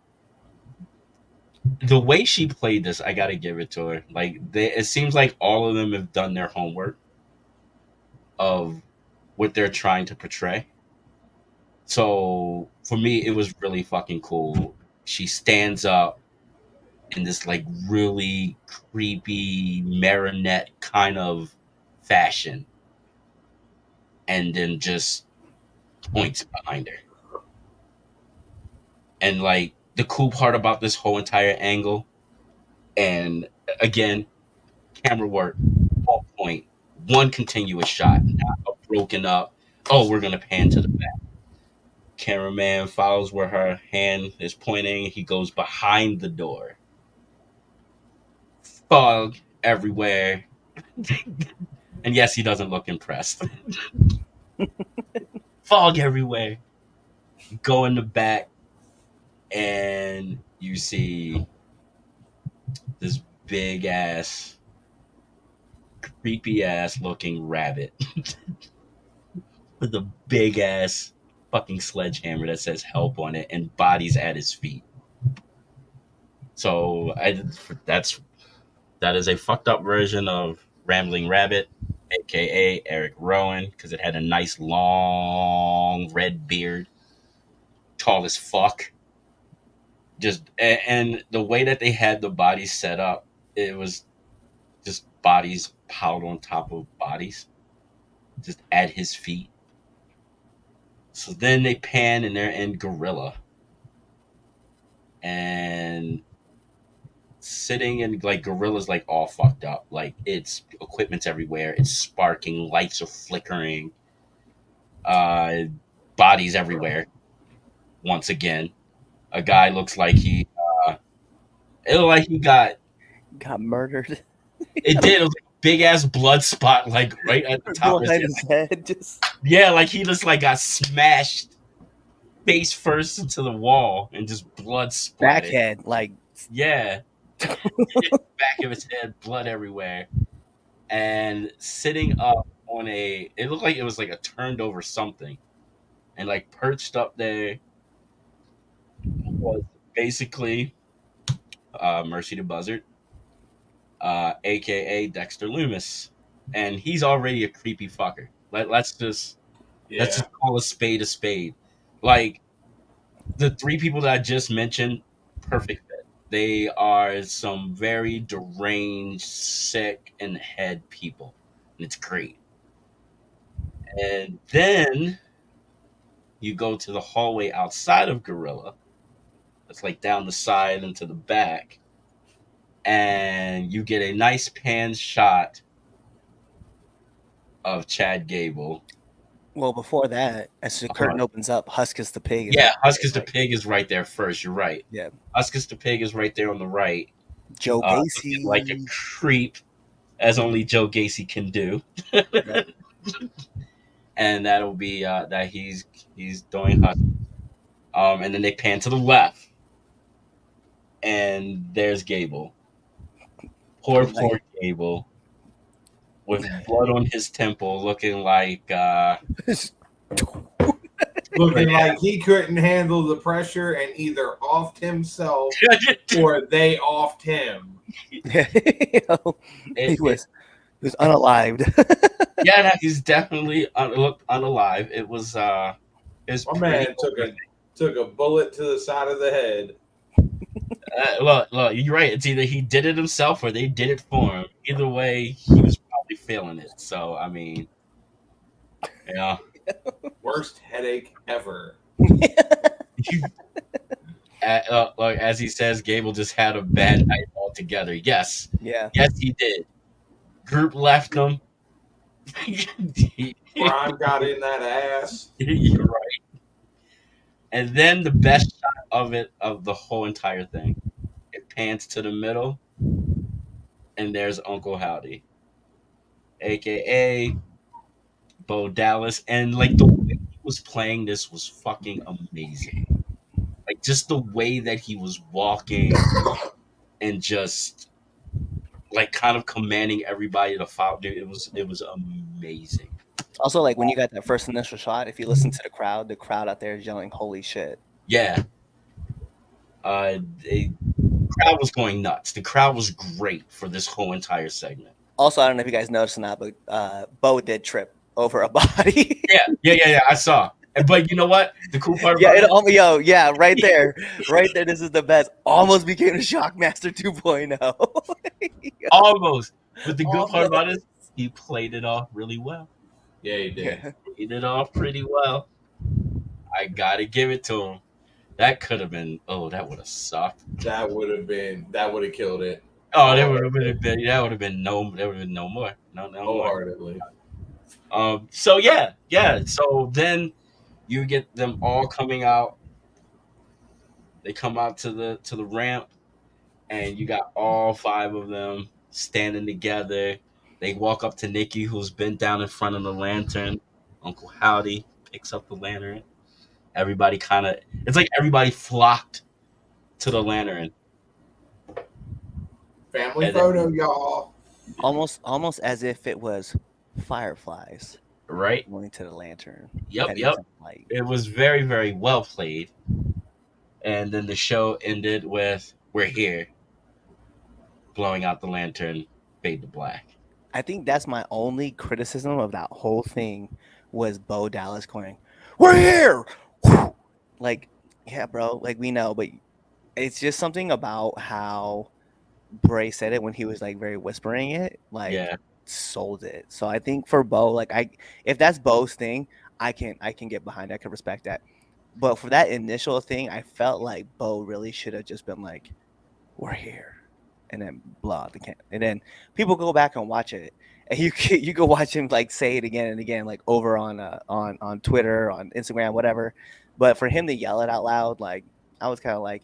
Speaker 3: the way she played this, I gotta give it to her. Like it seems like all of them have done their homework of what they're trying to portray. So for me, it was really fucking cool. She stands up in this like really creepy marionette kind of fashion, and then just points behind her. And like the cool part about this whole entire angle, and again, camera work, on point, one continuous shot, not a broken up. Oh, we're gonna pan to the back. Cameraman follows where her hand is pointing. He goes behind the door. Fog everywhere. And yes, he doesn't look impressed. Fog everywhere. Go in the back, and you see this big ass, creepy ass looking rabbit with a big ass fucking sledgehammer that says help on it and bodies at his feet. So that is a fucked up version of Rambling Rabbit, aka Eric Rowan, because it had a nice long red beard, tall as fuck. And the way that they had the bodies set up, it was just bodies piled on top of bodies, just at his feet. So then they pan and they're in Gorilla, and sitting in like Gorilla's like all fucked up. Like it's equipment's everywhere. It's sparking. Lights are flickering. Uh, Bodies everywhere. Once again, a guy looks like it looked like he got
Speaker 5: murdered.
Speaker 3: It did. It was like a big ass blood spot, like right at the top of his
Speaker 5: head. Just
Speaker 3: yeah, like he just like got smashed face first into the wall and just blood splattered.
Speaker 5: Backhead, like
Speaker 3: yeah, back of his head, blood everywhere, and sitting up on it looked like it was like a turned over something, and like perched up there was basically Mercy the Buzzard, aka Dexter Loomis, and he's already a creepy fucker. Let's just call a spade a spade. Like the three people that I just mentioned, perfect fit. They are some very deranged, sick in the head people, and it's great. And then you go to the hallway outside of Gorilla. It's like down the side and to the back, and you get a nice pan shot of Chad Gable.
Speaker 5: Well, before that, as the curtain opens up, Huskus the pig.
Speaker 3: Huskus the pig is right there first. You're right.
Speaker 5: Yeah,
Speaker 3: Huskus the pig is right there on the right.
Speaker 5: Joe Gacy,
Speaker 3: like a creep, as only Joe Gacy can do.
Speaker 5: Yep.
Speaker 3: And that'll be that he's doing Huskus. And then they pan to the left, and there's Gable. Poor Gable, with blood on his temple, looking like
Speaker 4: like he couldn't handle the pressure and either offed himself or they offed him.
Speaker 5: He was unalived.
Speaker 3: Yeah, he's definitely looked unalive. It was
Speaker 4: my man took a bullet to the side of the head.
Speaker 3: Look, you're right. It's either he did it himself or they did it for him. Either way, he was probably feeling it. So, I mean, yeah.
Speaker 4: Worst headache ever.
Speaker 3: As he says, Gable just had a bad night altogether. Yes.
Speaker 5: Yeah.
Speaker 3: Yes, he did. Group left him.
Speaker 4: Brian got in that ass.
Speaker 3: You're right. And then the best shot of the whole entire thing. It pans to the middle, and there's Uncle Howdy, aka Bo Dallas, and like the way he was playing this was fucking amazing. Like just the way that he was walking and just like kind of commanding everybody to follow. Dude, it was amazing.
Speaker 5: Also, like when you got that first initial shot, if you listen to the crowd out there is yelling, "Holy shit!"
Speaker 3: Yeah. The crowd was going nuts. The crowd was great for this whole entire segment.
Speaker 5: Also, I don't know if you guys noticed or not, but Bo did trip over a body.
Speaker 3: Yeah. I saw. But you know what? The cool part
Speaker 5: Yeah,
Speaker 3: about it,
Speaker 5: right there, right there. This is the best. Almost became a Shockmaster 2.0.
Speaker 3: almost. But the good part about it, he played it off really well.
Speaker 4: Yeah, he did.
Speaker 5: Yeah.
Speaker 3: Played it off pretty well. I gotta give it to him. That could have been. Oh, that would have sucked.
Speaker 4: That would have killed it.
Speaker 3: Oh, that would have been. That would have been no. There would have been no more. No more.
Speaker 4: Wholeheartedly.
Speaker 3: So yeah. So then you get them all coming out. They come out to the ramp, and you got all 5 of them standing together. They walk up to Nikki, who's been down in front of the lantern. Uncle Howdy picks up the lantern. Everybody it's like everybody flocked to the lantern.
Speaker 4: Family photo, y'all.
Speaker 5: Almost as if it was fireflies.
Speaker 3: Right?
Speaker 5: Going to the lantern.
Speaker 3: Yep. It was very, very well played. And then the show ended with "We're here," blowing out the lantern, fade to black.
Speaker 5: I think that's my only criticism of that whole thing was Bo Dallas going, "We're here!" Like, yeah, bro, like we know, but it's just something about how Bray said it when he was like very whispering it, like sold it. So I think for Bo, like if that's Bo's thing, I can get behind it. I can respect that. But for that initial thing, I felt like Bo really should have just been like, "We're here," and then blow out the can. And then people go back and watch it, and you go watch him like say it again and again, like over on Twitter, on Instagram, whatever. But for him to yell it out loud, like I was kind of like,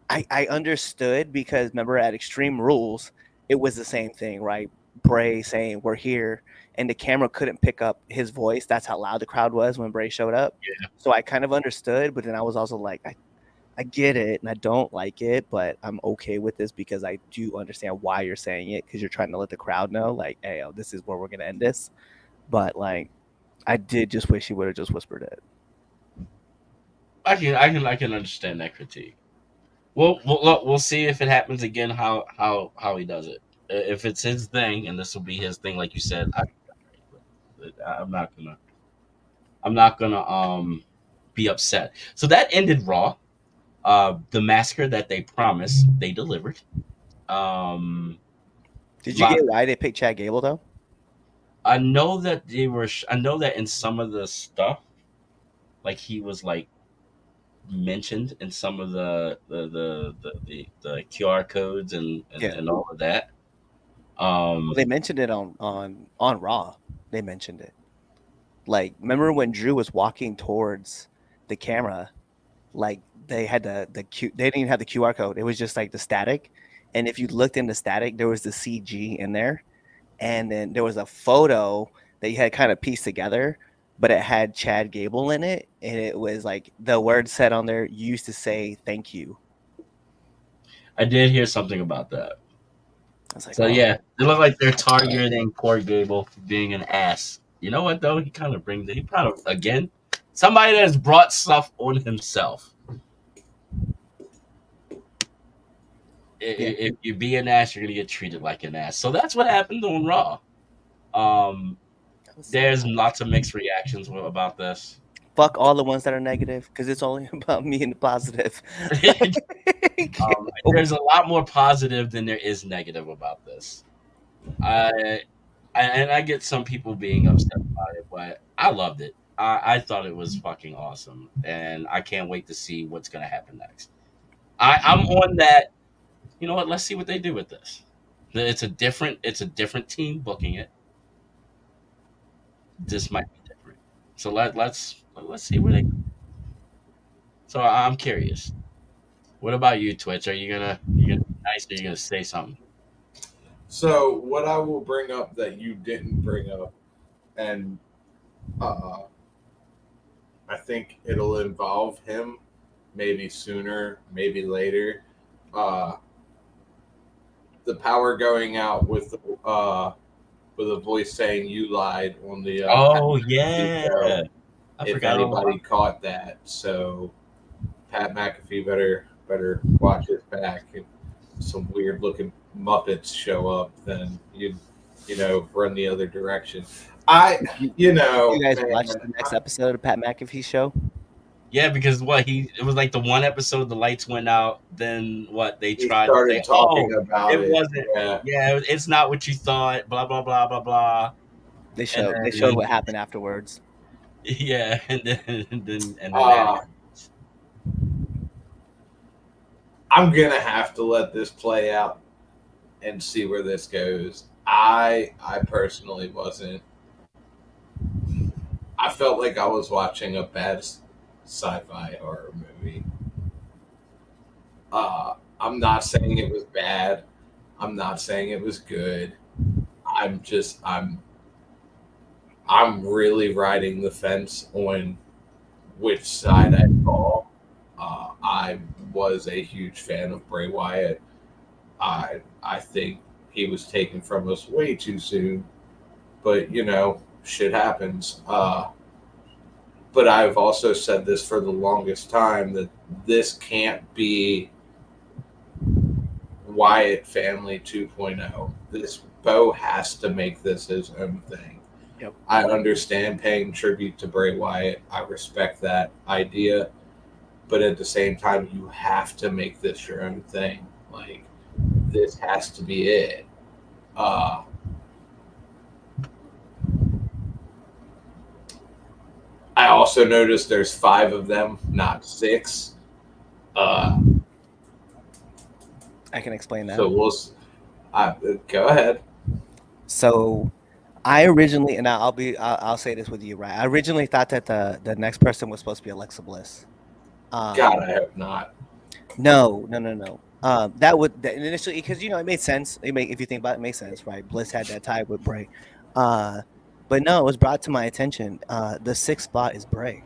Speaker 5: I understood because remember at Extreme Rules, it was the same thing, right? Bray saying "We're here," and the camera couldn't pick up his voice. That's how loud the crowd was when Bray showed up.
Speaker 3: Yeah.
Speaker 5: So I kind of understood, but then I was also like, I get it, and I don't like it, but I'm okay with this because I do understand why you're saying it because you're trying to let the crowd know, like, hey, this is where we're gonna end this. But like, I did just wish he would have just whispered it.
Speaker 3: I can understand that critique. We'll see if it happens again. How he does it. If it's his thing, and this will be his thing, like you said, I'm not gonna be upset. So that ended Raw. The massacre that they promised, they delivered.
Speaker 5: Did you get why they picked Chad Gable though?
Speaker 3: I know that they were. I know that in some of the stuff, like he was like mentioned in some of the QR codes and all of that.
Speaker 5: Well, they mentioned it on Raw. They mentioned it. Like, remember when Drew was walking towards the camera? Like they had they didn't even have the QR code. It was just like the static. And if you looked in the static, there was the CG in there. And then there was a photo that you had kind of pieced together, but it had Chad Gable in it. And it was like the word said on there used to say thank you.
Speaker 3: I did hear something about that.
Speaker 5: Like,
Speaker 3: so yeah, it looked like they're targeting poor Gable for being an ass. You know what though? He kind of brings it. He kind of again somebody that has brought stuff on himself. If you be an ass, you're gonna get treated like an ass. So that's what happened on Raw. There's lots of mixed reactions about this.
Speaker 5: Fuck all the ones that are negative because it's only about me and the positive.
Speaker 3: There's a lot more positive than there is negative about this. And I get some people being upset about it, but I loved it. I thought it was fucking awesome, and I can't wait to see what's gonna happen next. I'm on that. You know what? Let's see what they do with this. It's a different team booking it. This might be different. So let's see where they go. So I'm curious. What about you, Twitch? Are you gonna be nice or are you gonna say something?
Speaker 4: So what I will bring up that you didn't bring up, and think it'll involve him. Maybe sooner, maybe later. The power going out with a voice saying "you lied" on the.
Speaker 3: Oh yeah,
Speaker 4: show,
Speaker 3: I
Speaker 4: if
Speaker 3: forgot all
Speaker 4: anybody
Speaker 3: about
Speaker 4: caught that. So Pat McAfee better watch his back. If some weird looking Muppets show up, then you run the other direction.
Speaker 5: You guys watch the next episode of Pat McAfee's show?
Speaker 3: Yeah, because it was like the one episode the lights went out, then they
Speaker 4: he
Speaker 3: tried to
Speaker 4: started
Speaker 3: say,
Speaker 4: talking about
Speaker 3: it wasn't, it's not what you thought, blah blah blah blah blah.
Speaker 5: They showed what happened afterwards.
Speaker 3: Yeah, and then
Speaker 4: I'm gonna have to let this play out and see where this goes. I personally wasn't. I felt like I was watching a bad sci-fi horror movie. I'm not saying it was bad. I'm not saying it was good. I'm really riding the fence on which side I fall. I was a huge fan of Bray Wyatt. I think he was taken from us way too soon, but shit happens. But I've also said this for the longest time that this can't be Wyatt Family 2.0. This Bo has to make this his own thing.
Speaker 5: Yep.
Speaker 4: I understand paying tribute to Bray Wyatt. I respect that idea. But at the same time, you have to make this your own thing. Like, this has to be it. I also noticed there's 5 of them, not 6.
Speaker 5: I can explain that.
Speaker 4: So go ahead.
Speaker 5: So I originally, and I'll say this with you, right? I originally thought that the next person was supposed to be Alexa Bliss.
Speaker 4: God, I hope not.
Speaker 5: No. That would initially, because it made sense. If you think about it, it makes sense, right? Bliss had that tie with Bray, but no, it was brought to my attention. The 6th spot is Bray.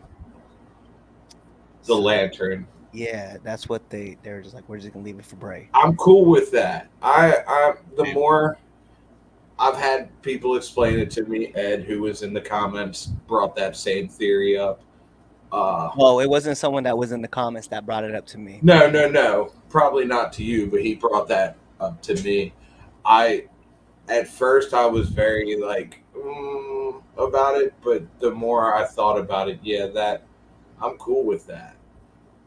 Speaker 4: The Lantern.
Speaker 5: Yeah, that's what they're just like. We're just gonna leave it for Bray.
Speaker 4: I'm cool with that. The more I've had people explain it to me, Ed, who was in the comments, brought that same theory up.
Speaker 5: It wasn't someone that was in the comments that brought it up to me.
Speaker 4: No. Probably not to you, but he brought that up to me. At first, I was very about it, but the more I thought about it, I'm cool with that.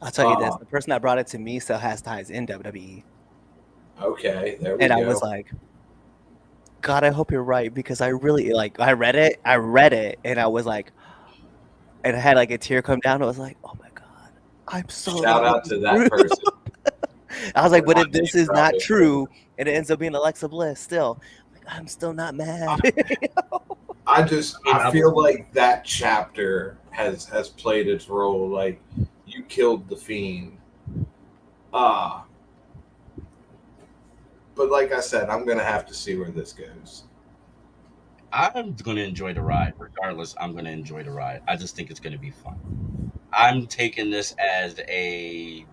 Speaker 5: I'll tell you this: the person that brought it to me still has ties in WWE.
Speaker 4: Okay, there we go.
Speaker 5: And I was like, God, I hope you're right, because I really I read it, and I was like, and I had like a tear come down. I was like, oh my God, I'm so
Speaker 4: shout out to that person.
Speaker 5: I was like, but if this is not true and it ends up being Alexa Bliss, still, I'm still not mad.
Speaker 4: I feel like that chapter has played its role. Like, you killed the Fiend. But like I said, I'm gonna have to see where this goes.
Speaker 3: I'm gonna enjoy the ride, regardless. I'm gonna enjoy the ride. I just think it's gonna be fun. I'm taking this as this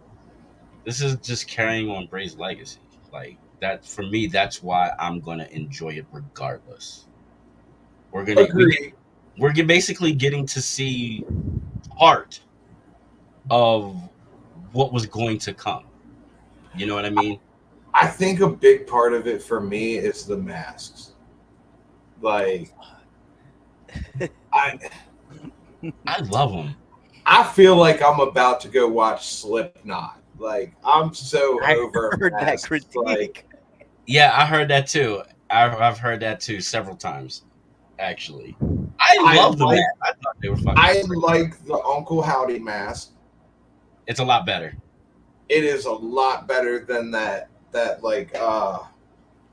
Speaker 3: is just carrying on Bray's legacy. Like that for me. That's why I'm gonna enjoy it regardless. We're basically getting to see part of what was going to come. You know what I mean?
Speaker 4: I think a big part of it for me is the masks. Like, I
Speaker 3: love them.
Speaker 4: I feel like I'm about to go watch Slipknot. Like, I'm so over
Speaker 5: that critique.
Speaker 3: Yeah, I heard that too. I've heard that too several times. Actually, I love the mask. I thought they were fucking.
Speaker 4: I like the Uncle Howdy mask.
Speaker 3: It's a lot better.
Speaker 4: It is a lot better than that
Speaker 5: the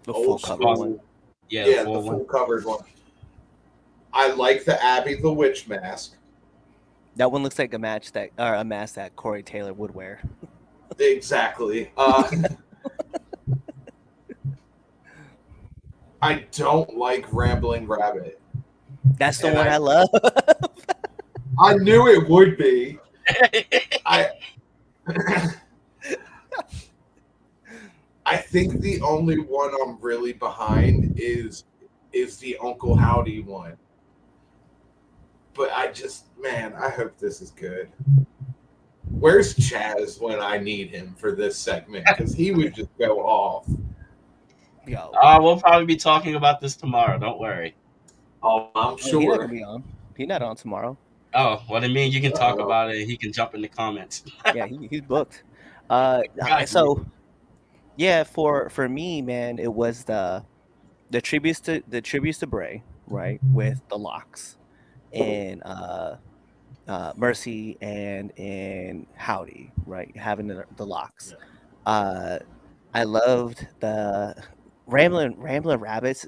Speaker 5: full cover one.
Speaker 4: Yeah, the full covered one. I like the Abby the Witch mask.
Speaker 5: That one looks like a mask that Corey Taylor would wear.
Speaker 4: Exactly. I don't like Rambling Rabbit.
Speaker 5: That's the one I love.
Speaker 4: I knew it would be. I I think the only one I'm really behind is the Uncle Howdy one. But I hope this is good. Where's Chaz when I need him for this segment? Because he would just go off.
Speaker 5: Yo,
Speaker 3: We'll probably be talking about this tomorrow. Don't worry.
Speaker 4: Oh, I'm
Speaker 5: he's not
Speaker 4: sure.
Speaker 5: gonna be on. He's not on tomorrow.
Speaker 3: Oh, well, I mean, you can talk
Speaker 4: Uh-oh.
Speaker 3: about it. And he can jump in the comments.
Speaker 5: Yeah, he's booked.
Speaker 3: Got
Speaker 5: So
Speaker 3: you.
Speaker 5: yeah, for me, man, it was the tributes to Bray, right, with the locks and Mercy and Howdy, right, having the locks. Uh, I loved the Ramblin' Rabbits.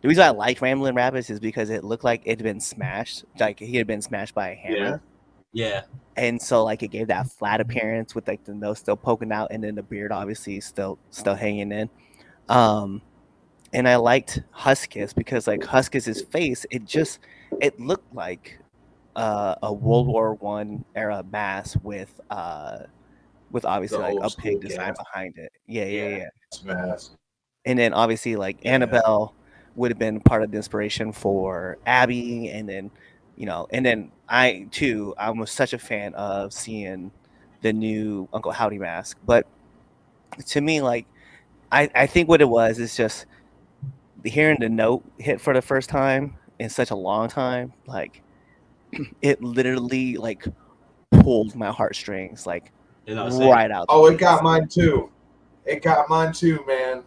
Speaker 5: The reason I liked Ramblin' Rabbits is because it looked like it had been smashed, like he had been smashed by a hammer.
Speaker 3: Yeah.
Speaker 5: And so like it gave that flat appearance with like the nose still poking out and then the beard obviously still hanging in. And I liked Huskus because like Huskus's face, it looked like a World War One era mask with obviously
Speaker 4: The
Speaker 5: like
Speaker 4: old
Speaker 5: a pig
Speaker 4: school
Speaker 5: design
Speaker 4: cast.
Speaker 5: behind it. Yeah, yeah,
Speaker 3: Yeah.
Speaker 5: yeah.
Speaker 4: Smash.
Speaker 5: And then obviously like
Speaker 3: Yeah.
Speaker 5: Annabelle would have been part of the inspiration for Abby, and then I too I was such a fan of seeing the new Uncle Howdy mask. But to me, like I think what it was is just hearing the note hit for the first time in such a long time, like it literally like pulled my heartstrings like
Speaker 3: Same.
Speaker 5: right out the
Speaker 4: Oh, it
Speaker 5: gates.
Speaker 4: got mine too. It got mine too, man.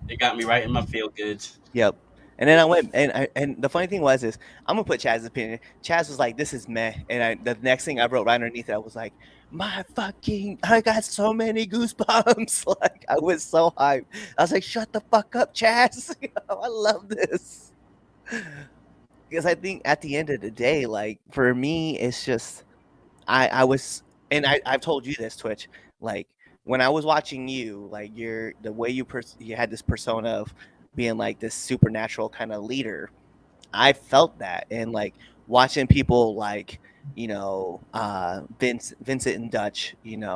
Speaker 3: It got me right in my feel goods.
Speaker 5: Yep. And then I went, and the funny thing is I'm gonna put Chaz's opinion. Chaz was like, "This is meh," and the next thing I wrote right underneath it, I was like, I got so many goosebumps. Like I was so hyped. I was like, "Shut the fuck up, Chaz!" I love this because I think at the end of the day, like for me, it's just I was, and I've told you this, Twitch, like when I was watching you, like the way you had this persona of being like this supernatural kind of leader. I felt that, and like watching people like Vincent and Dutch,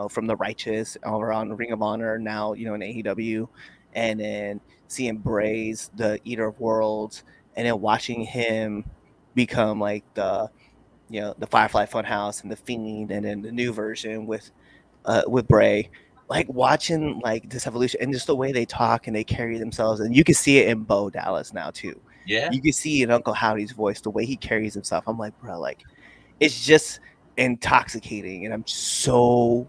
Speaker 5: from the Righteous over on Ring of Honor now, in AEW, and then seeing Bray's the Eater of Worlds, and then watching him become like the Firefly Funhouse and the Fiend, and then the new version with Bray, like watching like this evolution and just the way they talk and they carry themselves, and you can see it in Bo Dallas now too.
Speaker 3: Yeah.
Speaker 5: You can see in Uncle Howdy's voice the way he carries himself. I'm like, bro, like it's just intoxicating, and I'm so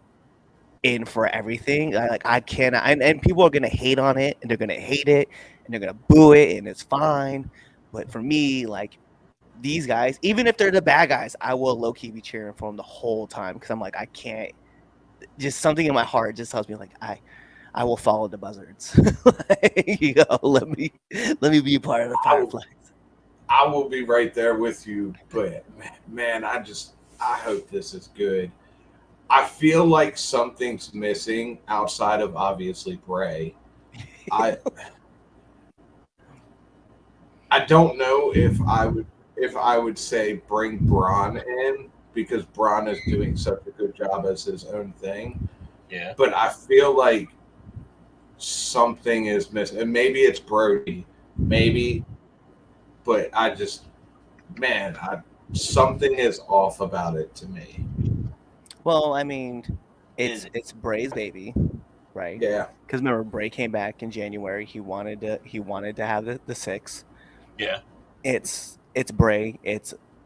Speaker 5: in for everything. I cannot, and people are gonna hate on it, and they're gonna hate it, and they're gonna boo it, and it's fine. But for me, like these guys, even if they're the bad guys, I will low key be cheering for them the whole time because I'm like, I can't. Just something in my heart just tells me like I will follow the buzzards. Let me be a part of the Fireflies.
Speaker 4: I will be right there with you, but man, I hope this is good. I feel like something's missing outside of obviously Bray. I don't know if I would say bring Braun in because Braun is doing such a good job as his own thing.
Speaker 3: Yeah.
Speaker 4: But I feel like something is missing. And maybe it's Brody. Maybe. But something is off about it to me.
Speaker 5: Well, I mean, it's Bray's baby, right?
Speaker 4: Yeah.
Speaker 5: Because remember, Bray came back in January. He wanted to have the 6.
Speaker 3: Yeah.
Speaker 5: It's Bray.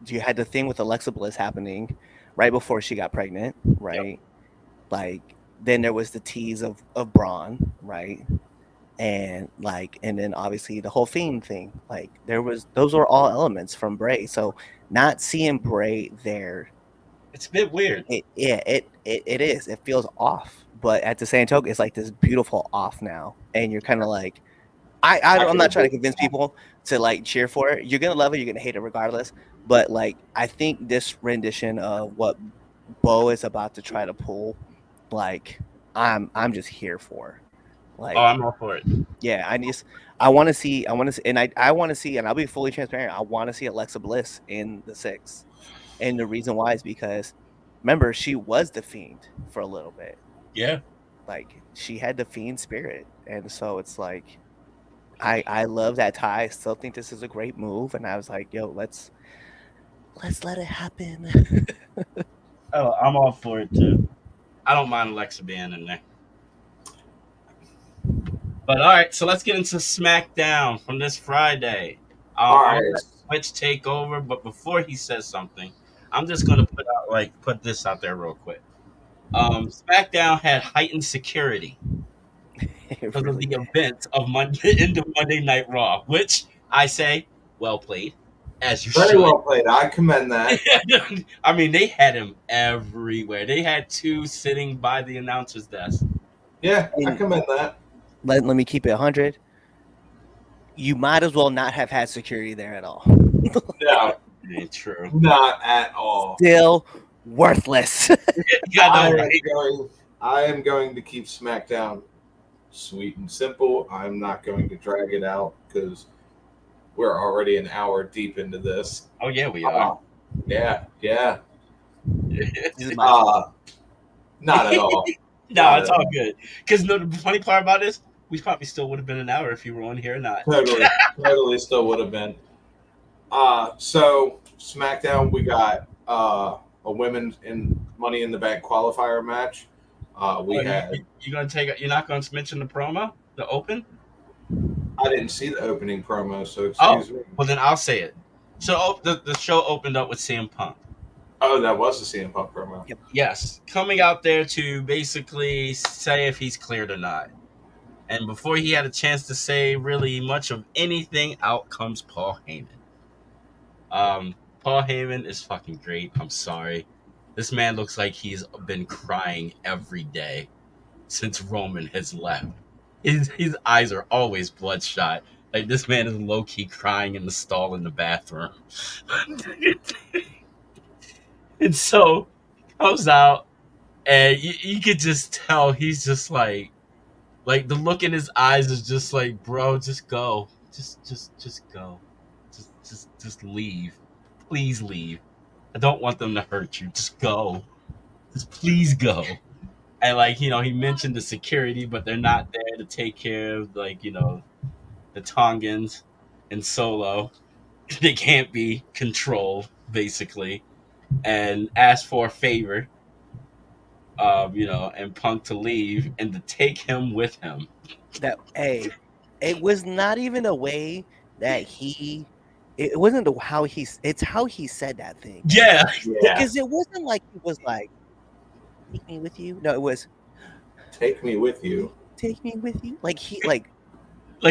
Speaker 5: You had the thing with Alexa Bliss happening right before she got pregnant, right? Yep. Like then there was the tease of Braun, right? And then obviously the whole Fiend thing. Like those were all elements from Bray. So not seeing Bray there,
Speaker 3: it's a bit weird.
Speaker 5: It is. It feels off, but at the same token, it's like this beautiful off now, and you're kind of like, I'm not trying to convince people to like cheer for it. You're gonna love it. You're gonna hate it regardless. But like, I think this rendition of what Bo is about to try to pull, like, I'm just here for. Like,
Speaker 3: I'm all for it.
Speaker 5: Yeah, I want to see, and I want to see, and I'll be fully transparent. I want to see Alexa Bliss in the 6. And the reason why is because, remember, she was the Fiend for a little bit.
Speaker 3: Yeah.
Speaker 5: Like, she had the Fiend spirit. And so it's like, I love that tie. I still think this is a great move. And I was like, yo, let's let it happen.
Speaker 3: Oh, I'm all for it too. I don't mind Alexa being in there. But all right, so let's get into SmackDown from this Friday.
Speaker 4: All
Speaker 3: I'm gonna
Speaker 4: right.
Speaker 3: let Twitch take over, but before he says something, I'm just gonna put this out there real quick. SmackDown had heightened security
Speaker 5: It
Speaker 3: because of
Speaker 5: really
Speaker 3: the
Speaker 5: did.
Speaker 3: events of Monday into Monday Night Raw, which I say, well played, as you
Speaker 4: Very
Speaker 3: should.
Speaker 4: well played. I commend that.
Speaker 3: I mean, they had him everywhere. They had two sitting by the announcer's desk.
Speaker 4: Yeah, I
Speaker 5: And
Speaker 4: commend that.
Speaker 5: let me keep it 100. You might as well not have had security there at all.
Speaker 4: No,
Speaker 3: Ain't true.
Speaker 4: not at all.
Speaker 5: Still worthless.
Speaker 3: Yeah,
Speaker 4: I
Speaker 3: no,
Speaker 4: am
Speaker 3: right?
Speaker 4: going. I am going to keep SmackDown sweet and simple. I'm not going to drag it out because we're already an hour deep into this.
Speaker 3: Oh yeah, we are.
Speaker 4: Yeah, yeah.
Speaker 5: This is my fault.
Speaker 4: Not at all.
Speaker 3: No,
Speaker 4: Not
Speaker 3: it's
Speaker 4: at
Speaker 3: all
Speaker 4: all.
Speaker 3: good. Because the funny part about this, we probably still would have been an hour if you were on here or not.
Speaker 4: Totally, totally still would have been. So SmackDown, we got a women's in Money in the Bank qualifier match. We
Speaker 3: Oh,
Speaker 4: had.
Speaker 3: you gonna take? You're not gonna mention the promo, the open?
Speaker 4: I didn't see the opening promo, so
Speaker 3: Oh,
Speaker 4: excuse me.
Speaker 3: well then I'll say it. So the show opened up with CM Punk.
Speaker 4: Oh, that was the CM Punk promo.
Speaker 5: Yep.
Speaker 3: Yes, coming out there to basically say if he's cleared or not. And before he had a chance to say really much of anything, out comes Paul Heyman. Paul Heyman is fucking great. I'm sorry. This man looks like he's been crying every day since Roman has left. His eyes are always bloodshot. Like this man is low key crying in the stall in the bathroom. And so comes out and you could just tell he's just like the look in his eyes is just like, bro, just go. Just go. Just leave. Please leave. I don't want them to hurt you. Just go. Just please go. And like, he mentioned the security, but they're not there to take care of the Tongans and Solo. They can't be controlled, basically. And asked for a favor, and Punk to leave and to take him with him.
Speaker 5: That it was not even a way that he. It wasn't how he. It's how he said that thing.
Speaker 3: Yeah.
Speaker 4: Yeah.
Speaker 5: Because it wasn't like he was like, "Take me with you." No, it was,
Speaker 4: Take me with you.
Speaker 5: "Take me with you." Like he
Speaker 3: Like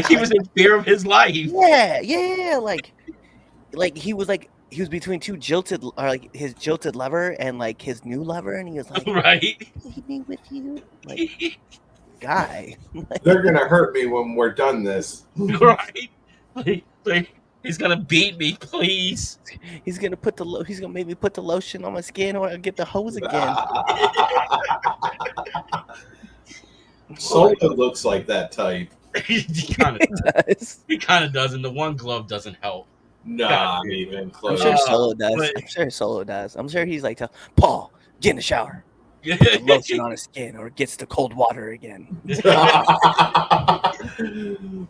Speaker 3: he was in fear of his life.
Speaker 5: yeah. Like he was between two jilted, or like his jilted lover and like his new lover, and he was like,
Speaker 3: Right?
Speaker 5: "Take me with you." Like, guy.
Speaker 4: They're gonna hurt me when we're done this.
Speaker 3: Right? Like, he's gonna beat me, please.
Speaker 5: He's gonna he's gonna make me put the lotion on my skin or get the hose again.
Speaker 4: Solo looks like that type.
Speaker 3: he kind of does, and the one glove doesn't help.
Speaker 4: Not even
Speaker 5: I'm
Speaker 4: close.
Speaker 5: sure Solo does.
Speaker 3: but-
Speaker 5: I'm sure Solo does. I'm sure he's like, Paul, get in the shower.
Speaker 3: Yeah.
Speaker 5: Put the lotion on his skin or gets the cold water again.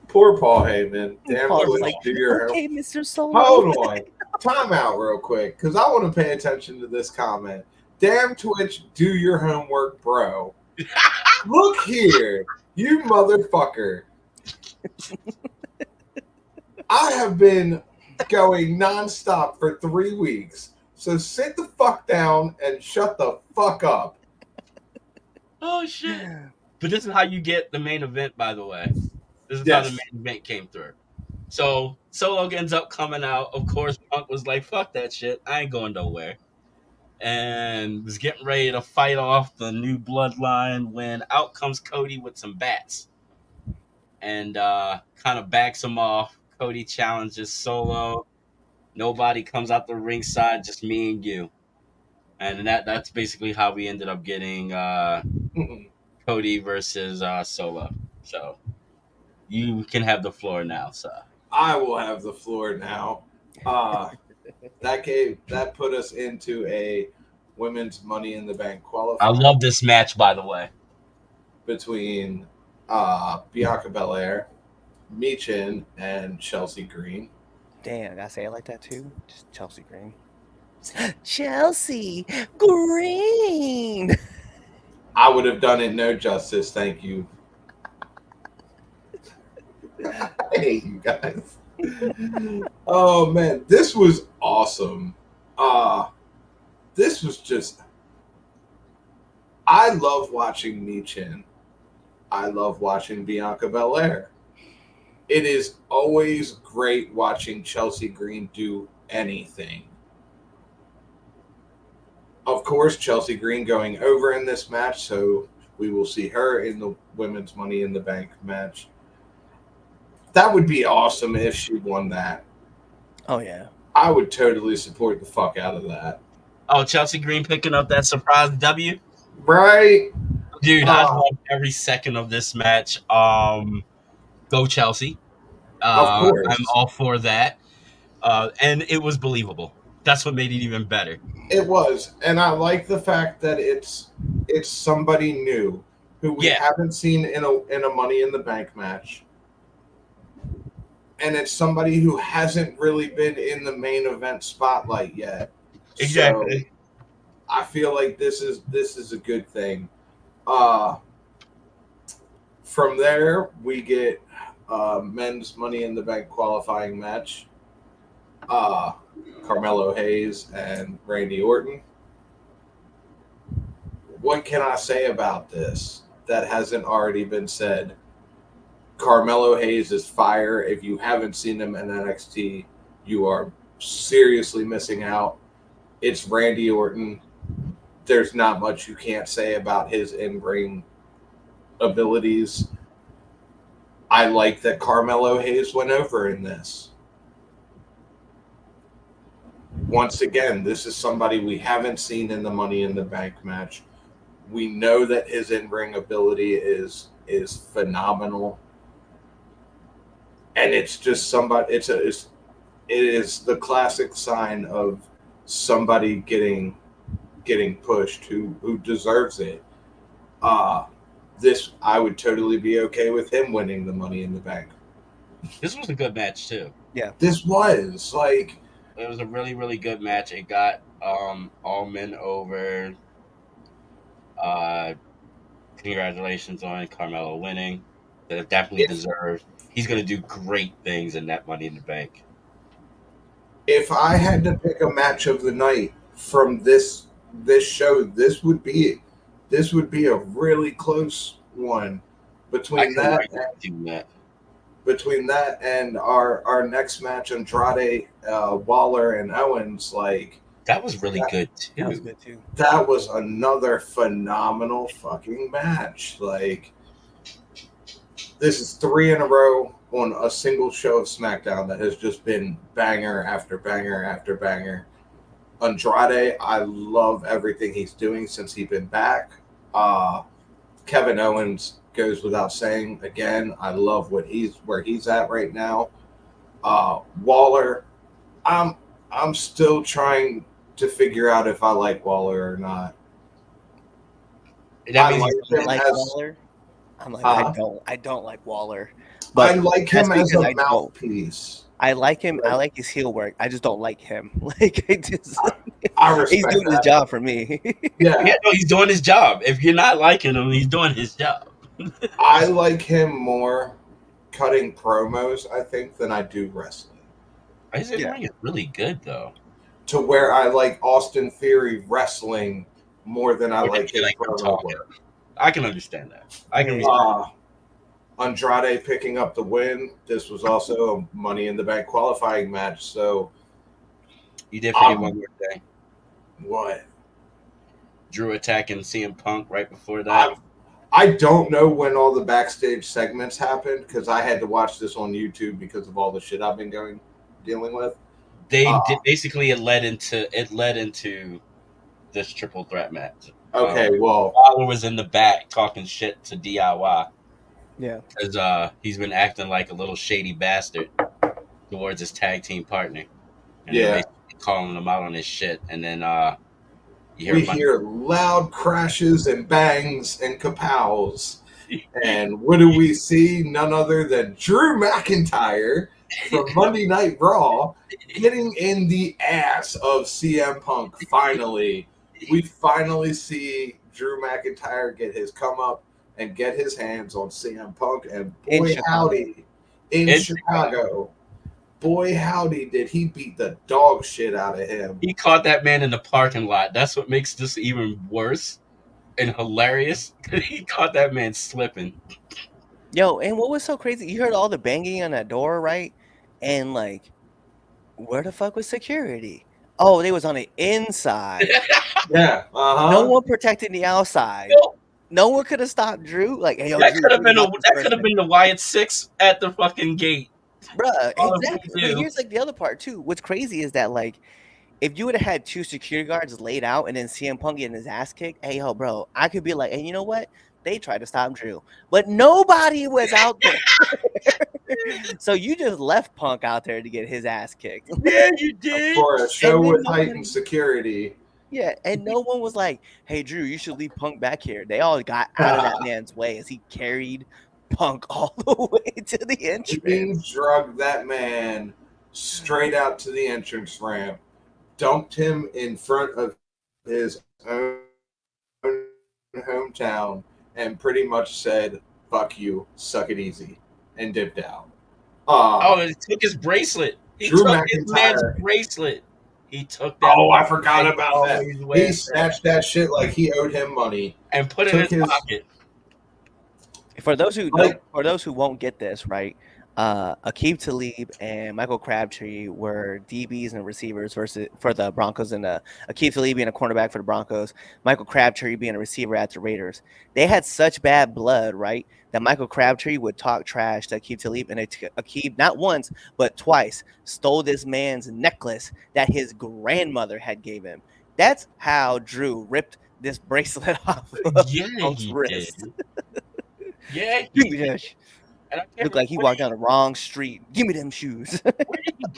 Speaker 4: Poor Paul Heyman. Damn,
Speaker 5: Paul's
Speaker 4: Twitch,
Speaker 5: like,
Speaker 4: do your
Speaker 5: okay, Mr. Solo.
Speaker 4: Hold on. Time out real quick, because I want to pay attention to this comment. Damn, Twitch, do your homework, bro. Look here, you motherfucker. I have been going nonstop for 3 weeks, so sit the fuck down and shut the fuck up.
Speaker 3: Oh shit! But this is how you get the main event, by the way. This is
Speaker 4: Yes.
Speaker 3: how the main event came through. So Solo ends up coming out. Of course, Punk was like, "Fuck that shit! I ain't going nowhere," and was getting ready to fight off the new bloodline when out comes Cody with some bats and kind of backs him off. Cody challenges Solo. Nobody comes out the ringside, just me and you. And that's basically how we ended up getting Cody versus Solo. So you can have the floor now, sir.
Speaker 4: I will have the floor now. that put us into a women's Money in the Bank
Speaker 3: I
Speaker 4: qualifying
Speaker 3: love this match, by the way.
Speaker 4: between Bianca Belair, Michin, and Chelsea Green.
Speaker 5: Damn, I gotta say it like that too. Just Chelsea Green. Chelsea Green.
Speaker 4: I would have done it no justice. Thank you. I hate you guys. Oh man, this was awesome. This was just. I love watching Michin. I love watching Bianca Belair. It is always great watching Chelsea Green do anything. Of course, Chelsea Green going over in this match, so we will see her in the Women's Money in the Bank match. That would be awesome if she won that.
Speaker 5: Oh yeah.
Speaker 4: I would totally support the fuck out of that.
Speaker 3: Oh, Chelsea Green picking up that surprise W.
Speaker 4: Right?
Speaker 3: Dude, I love every second of this match. Go Chelsea.
Speaker 4: Of
Speaker 3: I'm
Speaker 4: course.
Speaker 3: all for that. And it was believable. That's what made it even better.
Speaker 4: It was. And I like the fact that it's somebody new who we haven't seen in a Money in the Bank match. And it's somebody who hasn't really been in the main event spotlight yet.
Speaker 3: Exactly.
Speaker 4: So I feel like this is a good thing. From there, we get men's Money in the Bank qualifying match. Carmelo Hayes and Randy Orton. What can I say about this that hasn't already been said? Carmelo Hayes is fire. If you haven't seen him in NXT, you are seriously missing out. It's Randy Orton. There's not much you can't say about his in-ring abilities. I like that Carmelo Hayes went over in this. Once again, this is somebody we haven't seen in the Money in the Bank match. We know that his in-ring ability is phenomenal. And it's just somebody. It is the classic sign of somebody getting pushed who deserves it. This I would totally be okay with him winning the Money in the Bank.
Speaker 3: This was a good match too.
Speaker 5: Yeah,
Speaker 4: this was like
Speaker 3: it was a really really good match. It got all men over. Congratulations on Carmelo winning. That definitely deserved. He's going to do great things in that Money in the Bank.
Speaker 4: If I had to pick a match of the night from this show, this would be a really close one between that and our next match, Andrade, Waller, and Owens. Like
Speaker 3: that was really good too.
Speaker 5: That was good too.
Speaker 4: That was another phenomenal fucking match. Like this is 3 in a row on a single show of SmackDown that has just been banger after banger after banger. Andrade, I love everything he's doing since he's been back. Kevin Owens goes without saying. Again, I love where he's at right now. Waller, I'm still trying to figure out if I like Waller or not.
Speaker 3: That means
Speaker 5: Waller. I'm like I don't like Waller.
Speaker 4: But I like him as a mouthpiece.
Speaker 5: I like him. I like his heel work. I just don't like him. Like
Speaker 4: I respect
Speaker 5: he's doing his job for me.
Speaker 3: Yeah, no, he's doing his job. If you're not liking him, he's doing his job.
Speaker 4: I like him more cutting promos, I think, than I do wrestling.
Speaker 3: His in-ring is really good though.
Speaker 4: To where I like Austin Theory wrestling more than I like his promo work.
Speaker 3: I can understand that. I can.
Speaker 4: Andrade picking up the win. This was also a Money in the Bank qualifying match. So
Speaker 3: you did forget one more thing.
Speaker 4: What?
Speaker 3: Drew attacking CM Punk right before that.
Speaker 4: I don't know when all the backstage segments happened because I had to watch this on YouTube because of all the shit I've been dealing with.
Speaker 3: They basically it led into this triple threat match.
Speaker 4: Okay, well,
Speaker 3: Waller was in the back talking shit to DIY.
Speaker 5: Yeah,
Speaker 3: because he's been acting like a little shady bastard towards his tag team partner. And they calling him out on his shit, and then
Speaker 4: we hear loud crashes and bangs and kapows. And what do we see? None other than Drew McIntyre from Monday Night Raw getting in the ass of CM Punk. Finally, we finally see Drew McIntyre get his come up and get his hands on CM Punk. And boy, howdy, in Chicago. Boy, howdy, did he beat the dog shit out of him.
Speaker 3: He caught that man in the parking lot. That's what makes this even worse and hilarious. He caught that man slipping.
Speaker 5: Yo, and what was so crazy? You heard all the banging on that door, right? And like, where the fuck was security? Oh, they was on the inside.
Speaker 4: Yeah,
Speaker 5: No one protected the outside. No one could have stopped Drew. Like, hey, yo,
Speaker 3: that
Speaker 5: Drew,
Speaker 3: could have been the Wyatt 6 at the fucking gate.
Speaker 5: Bruh, exactly. But here's like the other part too. What's crazy is that like if you would have had 2 security guards laid out and then CM Punk getting his ass kicked, hey yo, bro, I could be like, hey, you know what? They tried to stop Drew, but nobody was out there. So you just left Punk out there to get his ass kicked.
Speaker 3: Yeah, you did.
Speaker 4: For a show with heightened security.
Speaker 5: Yeah, and no one was like, hey, Drew, you should leave Punk back here. They all got out of that man's way as he carried Punk all the way to the entrance.
Speaker 4: He drugged that man straight out to the entrance ramp, dumped him in front of his own hometown, and pretty much said, fuck you, suck it easy, and dipped out.
Speaker 3: He took his bracelet. He took his man's bracelet. He took that.
Speaker 4: Oh, I forgot about that. He snatched that shit like he owed him money.
Speaker 3: And put it in his pocket.
Speaker 5: For those who won't get this, right? Aqib Talib and Michael Crabtree were DBs and receivers for the Broncos, and Aqib Talib being a cornerback for the Broncos, Michael Crabtree being a receiver at the Raiders. They had such bad blood, right, that Michael Crabtree would talk trash to Aqib Talib, and Aqib not once but twice stole this man's necklace that his grandmother had gave him. That's how Drew ripped this bracelet off of Punk's wrist.
Speaker 3: Yeah,
Speaker 5: looked like he walked down the wrong street. Give me them shoes.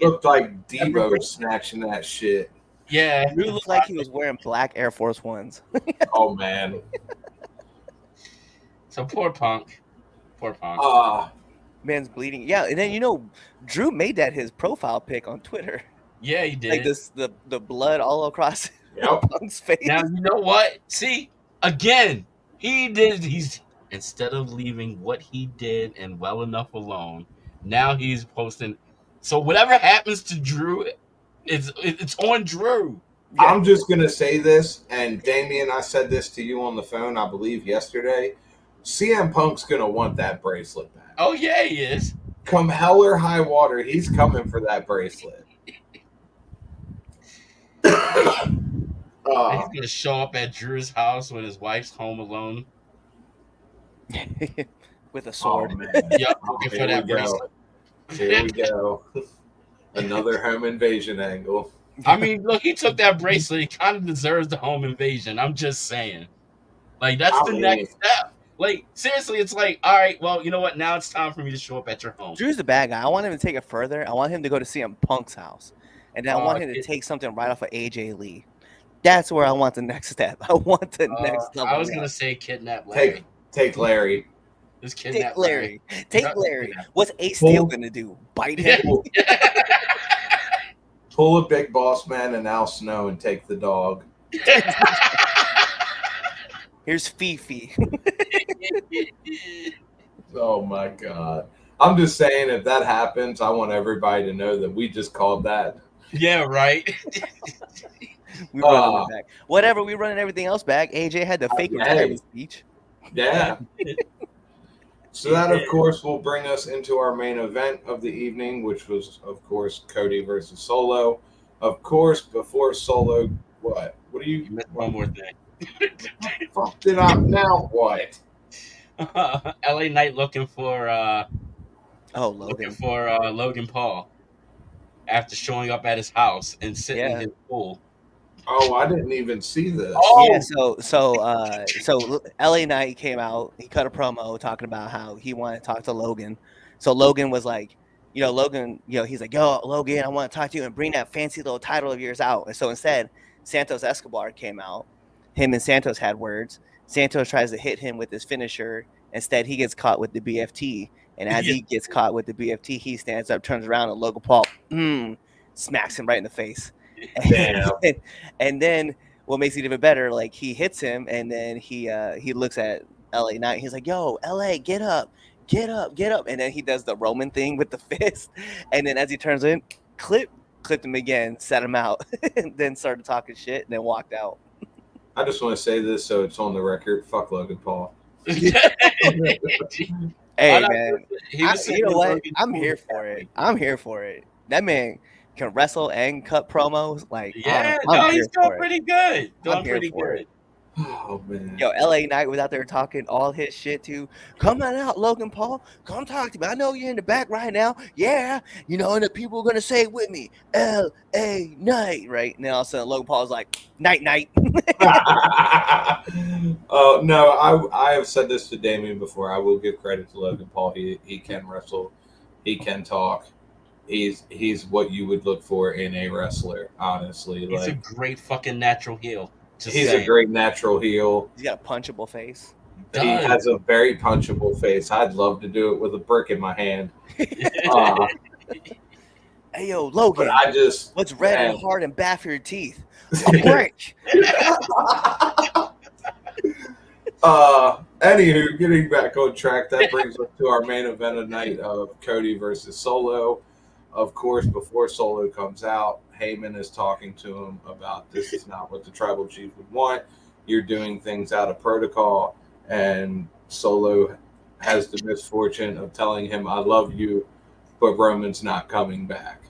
Speaker 4: Looked like Debo snatching that shit.
Speaker 3: Yeah,
Speaker 5: he looked like he was wearing black Air Force Ones.
Speaker 4: Oh man.
Speaker 3: So poor Punk.
Speaker 5: Man's bleeding. Yeah, and then Drew made that his profile pic on Twitter.
Speaker 3: Yeah, he did.
Speaker 5: Like this, the blood all across Punk's face.
Speaker 3: Now you know what? See, again, he did. Instead of leaving what he did and well enough alone, now he's posting. So whatever happens to Drew, it's on Drew.
Speaker 4: Yeah. I'm just gonna say this, and Damian, I said this to you on the phone, I believe yesterday. CM Punk's gonna want that bracelet back.
Speaker 3: Oh yeah, he is.
Speaker 4: Come hell or high water, he's coming for that bracelet.
Speaker 3: He's gonna show up at Drew's house when his wife's home alone.
Speaker 5: With a sword.
Speaker 4: Oh, man.
Speaker 3: Yep, looking for that bracelet.
Speaker 4: Here we go. Another home invasion angle.
Speaker 3: I mean, look, he took that bracelet. He kind of deserves the home invasion. I'm just saying. Like, that's the next step. Like, seriously, it's like, all right, well, you know what? Now it's time for me to show up at your home.
Speaker 5: Drew's the bad guy. I want him to take it further. I want him to go to CM Punk's house. And then I want him to take something right off of AJ Lee. That's where I want the next step. I want the next level.
Speaker 3: I was going to say kidnap Larry.
Speaker 4: Take Larry.
Speaker 5: Take Larry. Take Larry. What's Ace Steel going to do? Bite him?
Speaker 4: Pull a Big Boss Man and Al Snow and take the dog.
Speaker 5: Here's Fifi.
Speaker 4: Oh, my God. I'm just saying, if that happens, I want everybody to know that we just called that.
Speaker 3: Yeah, right.
Speaker 5: We running it back. Whatever, we running everything else back. AJ had the fake retirement speech.
Speaker 4: Yeah. So that, of course, will bring us into our main event of the evening, which was, of course, Cody versus Solo. Of course, before Solo, what? What do you
Speaker 3: missed one more thing.
Speaker 4: Fuck did I now? What?
Speaker 3: LA Knight looking for
Speaker 5: Logan.
Speaker 3: Logan Paul after showing up at his house and sitting in his pool.
Speaker 4: Oh, I didn't even see this.
Speaker 5: Oh, yeah. So LA Knight came out. He cut a promo talking about how he wanted to talk to Logan. So Logan was like, Logan, he's like, yo, Logan, I want to talk to you and bring that fancy little title of yours out. And so instead, Santos Escobar came out. Him and Santos had words. Santos tries to hit him with his finisher. Instead, he gets caught with the BFT. And as he gets caught with the BFT, he stands up, turns around, and Logan Paul smacks him right in the face. And then what makes it even better, like he hits him, and then he looks at LA Knight. He's like, yo, LA, get up. Get up. And then he does the Roman thing with the fist. And then as he turns in, clipped him again, set him out, and then started talking shit and then walked out.
Speaker 4: I just want to say this so it's on the record. Fuck Logan Paul.
Speaker 5: Hey, man. You know what? I'm here for it. That man can wrestle and cut promos. Like,
Speaker 3: he's doing pretty good.
Speaker 4: Oh, man.
Speaker 5: Yo, LA Knight was out there talking all his shit too. Come on out, Logan Paul. Come talk to me. I know you're in the back right now. Yeah. And the people are going to say it with me. LA Knight. Right? And then all of a sudden, Logan Paul's like, night.
Speaker 4: No, I have said this to Damien before. I will give credit to Logan Paul. He can wrestle. He can talk. He's what you would look for in a wrestler, honestly.
Speaker 3: He's a great fucking natural heel.
Speaker 4: He's a great natural heel.
Speaker 5: He's got a punchable face.
Speaker 4: He has a very punchable face. I'd love to do it with a brick in my hand.
Speaker 5: Hey, yo, Logan. What's red and hard and bad for your teeth? A brick.
Speaker 4: Anywho, getting back on track, that brings us to our main event of night of Cody versus Solo. Of course, before Solo comes out, Heyman is talking to him about this is not what the tribal chief would want. You're doing things out of protocol. And Solo has the misfortune of telling him, I love you, but Roman's not coming back.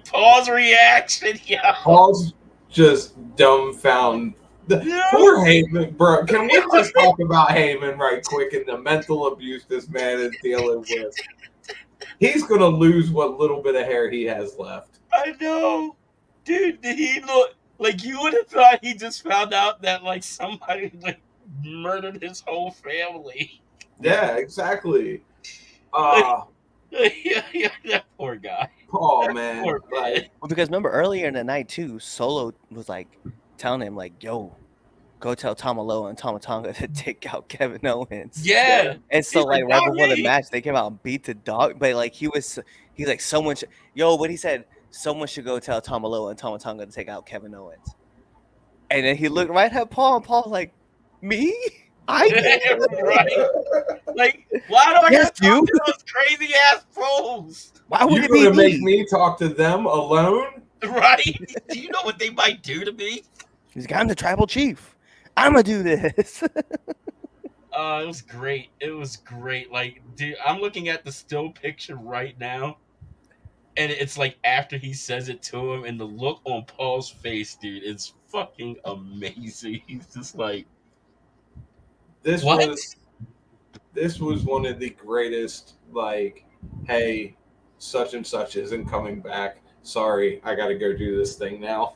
Speaker 3: Paul's reaction. Yeah.
Speaker 4: Paul's just dumbfounded. Poor Heyman, bro. Can we just talk about Heyman right quick and the mental abuse this man is dealing with? He's going to lose what little bit of hair he has left.
Speaker 3: I know. Dude, did he look like you would have thought he just found out that like somebody like murdered his whole family?
Speaker 4: Yeah, exactly.
Speaker 3: Yeah, that poor guy.
Speaker 4: Oh, man.
Speaker 5: Well, because remember earlier in the night too, Solo was like telling him like, yo, go tell Tomaloa and Tomatonga to take out Kevin Owens.
Speaker 3: Yeah.
Speaker 5: And so like right before the match, they came out and beat the dog. But like he's like, someone should, what he said, someone should go tell Tomaloa and Tomatonga to take out Kevin Owens. And then he looked right at Paul, and Paul's like, me? I
Speaker 3: right. Like, why do I gotta talk to those crazy ass fools?
Speaker 5: Why would
Speaker 4: you gonna make me talk to them alone?
Speaker 3: Right? Do you know what they might do to me?
Speaker 5: He's like, I'm the tribal chief. I'm gonna do this.
Speaker 3: It was great. Like, dude, I'm looking at the still picture right now, and it's like after he says it to him, and the look on Paul's face, dude, it's fucking amazing. He's just like,
Speaker 4: This
Speaker 3: what?
Speaker 4: was one of the greatest, like, hey, such and such isn't coming back. Sorry, I got to go do this thing now.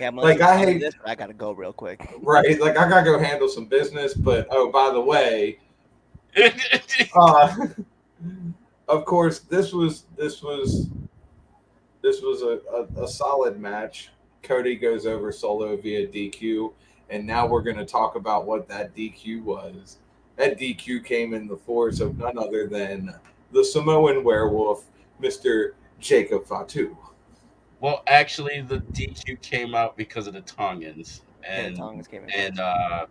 Speaker 5: Yeah, like I hate this, but I gotta go real quick.
Speaker 4: Right, like I gotta go handle some business. But oh, by the way, of course, this was a solid match. Cody goes over Solo via DQ, and now we're going to talk about what that DQ was. That DQ came in the force of none other than the Samoan werewolf, Mr. Jacob Fatu.
Speaker 3: Well, actually, the DQ came out because of the Tongans. And,
Speaker 5: the Tongans came
Speaker 3: in.
Speaker 4: The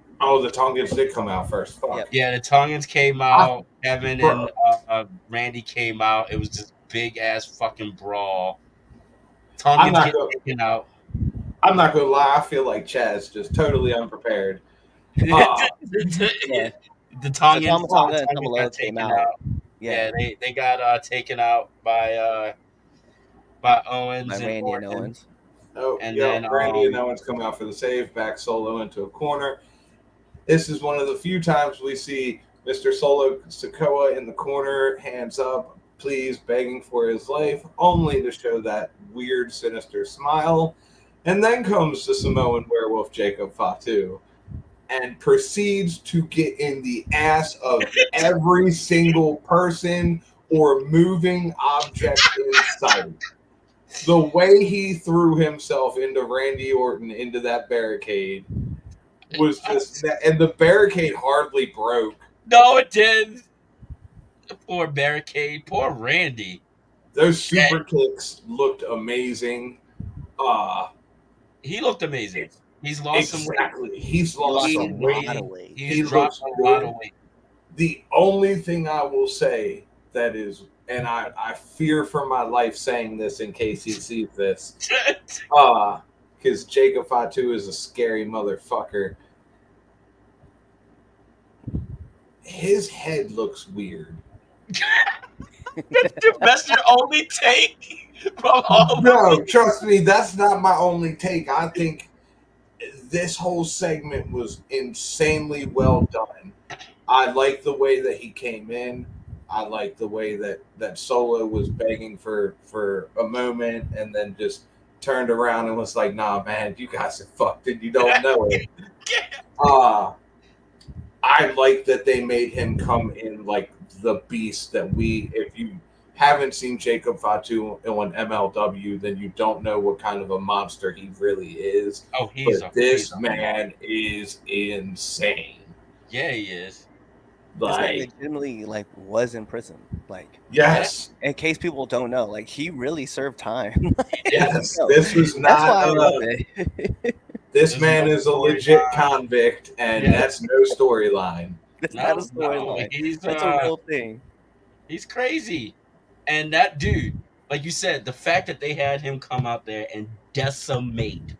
Speaker 4: Tongans did come out first. Fuck.
Speaker 5: Yep.
Speaker 3: Yeah, the Tongans came out. Evan and Randy came out. It was this big-ass fucking brawl. Tongans get taken out.
Speaker 4: I'm not going to lie. I feel like Chaz just totally unprepared.
Speaker 3: The Tongans,
Speaker 5: and got taken out.
Speaker 3: Yeah, they got taken out by Owens and
Speaker 5: Randy and Owens.
Speaker 4: Oh, and then Randy and Owens come out for the save, back Solo into a corner. This is one of the few times we see Mr. Solo Sikoa in the corner, hands up, please, begging for his life, only to show that weird, sinister smile. And then comes the Samoan werewolf, Jacob Fatu. and proceeds to get in the ass of every single person or moving object in sight. The way he threw himself into Randy Orton into that barricade was just, and the barricade hardly broke.
Speaker 3: No, it did. Poor barricade. Poor Randy.
Speaker 4: Those super kicks looked amazing.
Speaker 3: He looked amazing. He's lost some weight.
Speaker 4: He's lost some
Speaker 5: weight.
Speaker 3: He's dropped a lot of weight.
Speaker 4: The only thing I will say that is, and I fear for my life saying this in case he sees this, because Jacob Fatu is a scary motherfucker. His head looks weird.
Speaker 3: That's your only take from all.
Speaker 4: No, trust me, that's not my only take. I think this whole segment was insanely well done. I like the way that he came in. I like the way that Solo was begging for a moment and then just turned around and was like, "Nah, man, you guys are fucked and you don't know it." I like that they made him come in like the beast that if you haven't seen Jacob Fatu on MLW, then you don't know what kind of a monster he really is.
Speaker 3: Oh,
Speaker 4: this man is insane.
Speaker 3: Yeah, he is.
Speaker 5: This man legitimately was in prison.
Speaker 4: Yes.
Speaker 5: In case people don't know, he really served time.
Speaker 4: Yes, this was not.
Speaker 5: That's why I love it.
Speaker 4: This man is a legit convict, and that's no storyline.
Speaker 5: That's not a storyline. That's a real thing.
Speaker 3: He's crazy. And that dude, like you said, the fact that they had him come out there and decimate.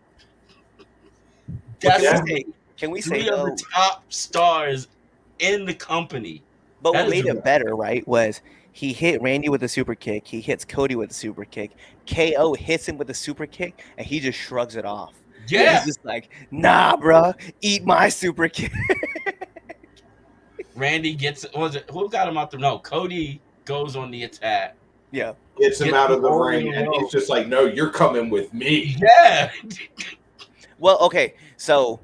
Speaker 5: Can we say
Speaker 3: three of the top stars in the company?
Speaker 5: But what made it better, right, was he hit Randy with a super kick. He hits Cody with a super kick. KO hits him with a super kick, and he just shrugs it off.
Speaker 3: Yeah.
Speaker 5: He's just like, nah, bro, eat my super kick.
Speaker 3: Randy who got him out there? No, Cody goes on the attack.
Speaker 5: Yeah.
Speaker 4: Gets him out of the ring, and he's just like, no, you're coming with me.
Speaker 3: Yeah.
Speaker 5: Well, okay, so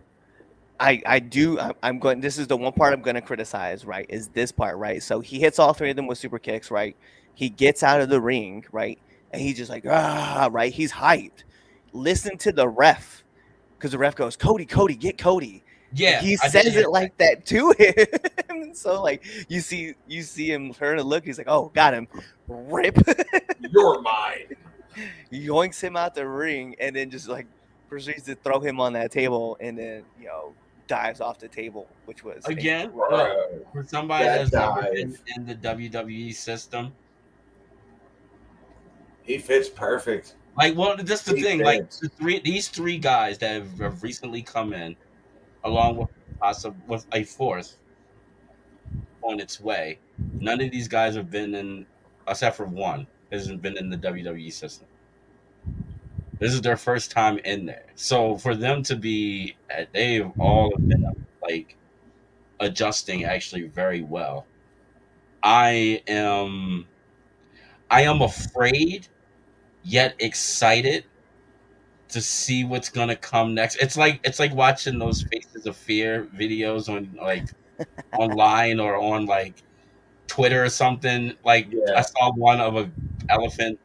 Speaker 5: I'm going, this is the one part I'm going to criticize, right, is this part, right? So he hits all three of them with super kicks, right? He gets out of the ring, right? And he's just like, right? He's hyped. Listen to the ref, because the ref goes, Cody, get Cody.
Speaker 3: Yeah.
Speaker 5: He says it like that to him. So, you see him turn and look. He's like, oh, got him. Rip.
Speaker 4: You're mine.
Speaker 5: Yoinks him out the ring and then just, proceeds to throw him on that table and then, dives off the table, which was
Speaker 3: again for somebody that's never been in the WWE system.
Speaker 4: He fits perfect.
Speaker 3: That's the thing. These three guys that have recently come in, along with a fourth on its way. None of these guys have been in, except for one, hasn't been in the WWE system. This is their first time in there. So for them to be, they've all been adjusting actually very well. I am afraid yet excited to see what's gonna come next. It's like watching those Faces of Fear videos on online or on Twitter or something. I saw one of an elephant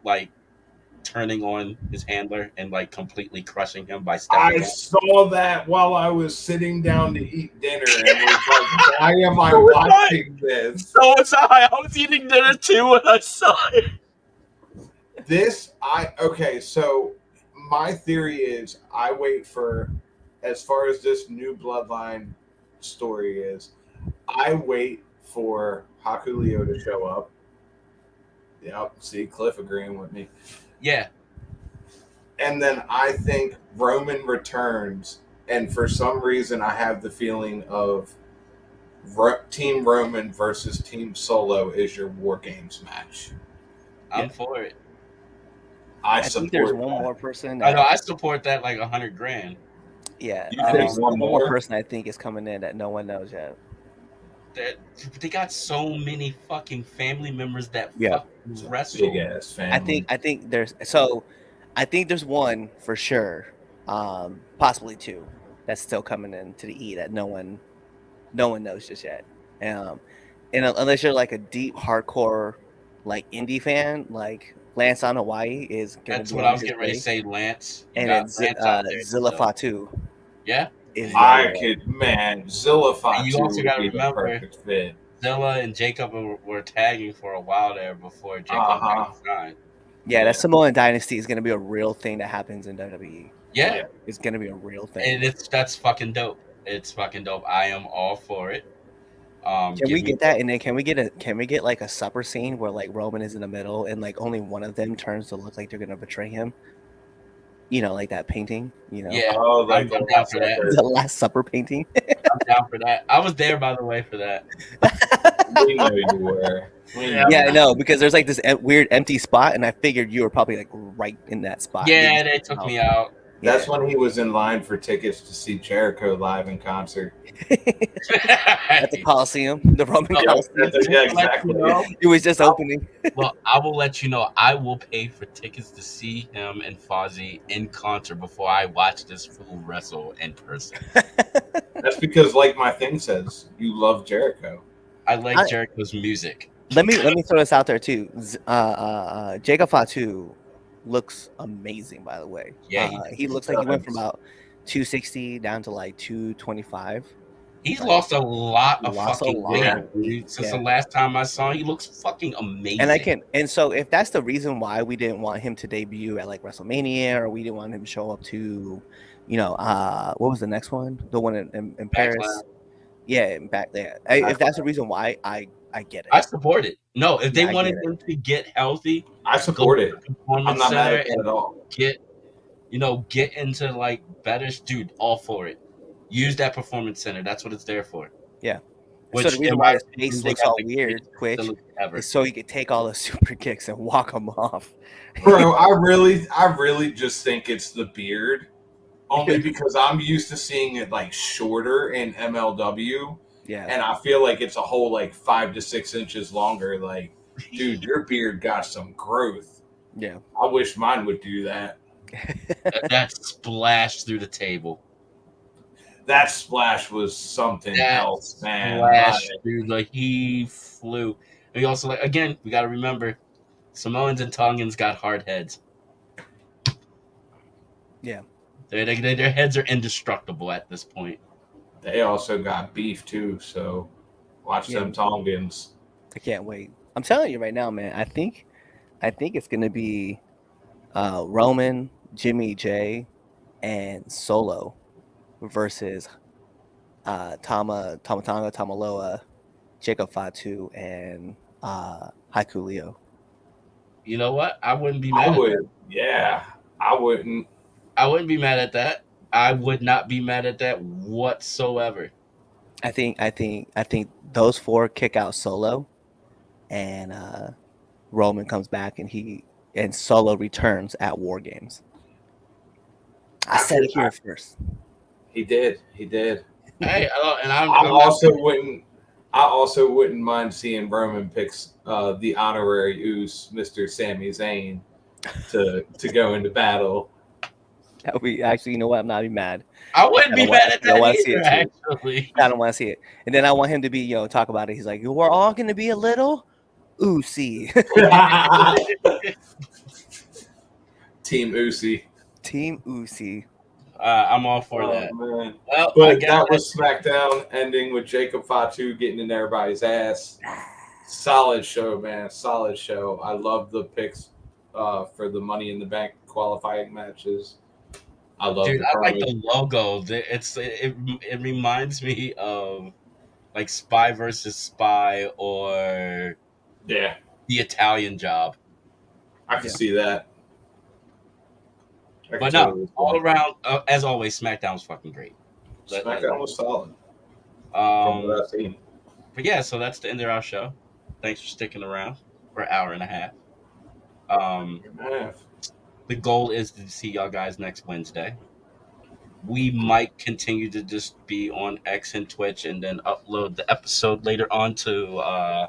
Speaker 3: turning on his handler and completely crushing him by stepping.
Speaker 4: I saw that while I was sitting down to eat dinner and was like, why am I watching this?
Speaker 3: So was I. I was eating dinner too when I saw it.
Speaker 4: So my theory is I wait for, as far as this new bloodline story is, I wait for Hakulio to show up. Yep, see Cliff agreeing with me.
Speaker 3: Yeah.
Speaker 4: And then I think Roman returns, and for some reason I have the feeling of Team Roman versus Team Solo is your War Games match.
Speaker 3: I'm for it.
Speaker 5: I think there's one more person.
Speaker 3: I know. I support that $100,000.
Speaker 5: Yeah. There's one more person I think is coming in that no one knows yet.
Speaker 3: They got so many fucking family members that wrestle.
Speaker 4: Big ass family.
Speaker 5: I think there's one for sure, possibly two. that's still coming into the E that no one knows just yet. And unless you're like a deep hardcore like indie fan, like Lance on Hawaii is gonna
Speaker 3: That's
Speaker 5: be
Speaker 3: what I
Speaker 5: on
Speaker 3: was
Speaker 5: his
Speaker 3: getting ready to
Speaker 5: way.
Speaker 3: say, Lance. You
Speaker 5: And
Speaker 3: got
Speaker 5: then
Speaker 3: Lance out there.
Speaker 5: Zilla
Speaker 3: So.
Speaker 5: Fatu.
Speaker 3: Yeah.
Speaker 5: Is
Speaker 4: I could, Zilla
Speaker 3: And you
Speaker 4: Fatu
Speaker 3: also
Speaker 4: would
Speaker 3: got to
Speaker 4: be the
Speaker 3: remember,
Speaker 4: perfect fit.
Speaker 3: Zilla and Jacob were tagging for a while there before Jacob got signed.
Speaker 5: Yeah, that Samoan Dynasty is going to be a real thing that happens in WWE.
Speaker 3: Yeah.
Speaker 5: Like, it's going to be a real thing.
Speaker 3: And that's fucking dope. It's fucking dope. I am all for it.
Speaker 5: Can we get that? And then can we get like a supper scene where like Roman is in the middle and like only one of them turns to look like they're going to betray him? You know, like that painting, you know?
Speaker 3: Yeah.
Speaker 4: Oh, like
Speaker 3: I'm down for that.
Speaker 5: The Last Supper painting.
Speaker 3: I'm down for that. I was there, by the way, for that.
Speaker 4: We know you were.
Speaker 5: Yeah, I know, because there's like this weird empty spot, and I figured you were probably like right in that spot.
Speaker 3: Yeah, they took me out.
Speaker 4: That's when he was in line for tickets to see Jericho live in concert.
Speaker 5: At the Coliseum, the Roman Coliseum.
Speaker 4: Yeah, exactly.
Speaker 5: It was just opening.
Speaker 3: Well, I will let you know. I will pay for tickets to see him and Fozzy in concert before I watch this fool wrestle in person.
Speaker 4: That's because, like my thing says, you love Jericho.
Speaker 3: I like Jericho's music.
Speaker 5: Let me throw this out there too. Jacob Fatu looks amazing, by the way.
Speaker 3: Yeah,
Speaker 5: he looks like he went from about 260 down to like 225.
Speaker 3: He's lost a lot of fucking weight since the last time I saw him. He looks fucking amazing.
Speaker 5: And so if that's the reason why we didn't want him to debut at like WrestleMania, or we didn't want him to show up to, what was the next one? The one in Paris. Yeah, back there. If that's the reason why, I get it.
Speaker 3: I support it. No, if they wanted him to get healthy,
Speaker 4: I support it. I'm not mad at it at all.
Speaker 3: Get into like better, dude. All for it. Use that performance center. That's what it's there for.
Speaker 5: Yeah.
Speaker 3: Which,
Speaker 5: so the reason why his face looks all weird, Twitch, is so he could take all the super kicks and walk them off.
Speaker 4: Bro, I really just think it's the beard. Only because I'm used to seeing it like shorter in MLW.
Speaker 5: Yeah.
Speaker 4: And I feel like it's a whole like 5 to 6 inches longer. Like, dude, your beard got some growth.
Speaker 5: Yeah.
Speaker 4: I wish mine would do that.
Speaker 3: That splash through the table.
Speaker 4: That splash was something else, man.
Speaker 3: Splash, dude, like he flew. And we also, like, again, we got to remember, Samoans and Tongans got hard heads.
Speaker 5: Yeah.
Speaker 3: Their heads are indestructible at this point.
Speaker 4: They also got beef too, so watch them Tongans.
Speaker 5: I can't wait. I'm telling you right now, man. I think it's gonna be Roman, Jimmy J, and Solo versus Tama Tonga, Tamaloa, Jacob Fatu, and Haiku Leo.
Speaker 3: You know what? I wouldn't be mad.
Speaker 4: I wouldn't.
Speaker 3: I wouldn't be mad at that. I would not be mad at that whatsoever.
Speaker 5: I think those four kick out Solo, and Roman comes back, and Solo returns at War Games. I said it here first.
Speaker 4: He did.
Speaker 3: Hey, and
Speaker 4: I also wouldn't mind seeing Roman picks the honorary Uce, Mr. Sami Zayn, to go into battle.
Speaker 5: That would be, actually, you know what? I'm not even mad.
Speaker 3: I wouldn't be mad at that either, actually.
Speaker 5: I don't want to see it. And then I want him to be, talk about it. He's like, we're all going to be a little Uzi.
Speaker 4: Team Uzi.
Speaker 5: Team Uzi.
Speaker 3: I'm all for that.
Speaker 4: Man.
Speaker 3: Well,
Speaker 4: but that was SmackDown, ending with Jacob Fatu getting in everybody's ass. Solid show, man. Solid show. I love the picks for the Money in the Bank qualifying matches. I love.
Speaker 3: Dude, I like the logo. It reminds me of like Spy versus Spy or
Speaker 4: the
Speaker 3: Italian Job.
Speaker 4: I can see that.
Speaker 3: But no, all around, as always, SmackDown was fucking great.
Speaker 4: SmackDown was solid. From what I've seen.
Speaker 3: But yeah, so that's the end of our show. Thanks for sticking around for an hour and a half. The goal is to see y'all guys next Wednesday. We might continue to just be on X and Twitch and then upload the episode later on to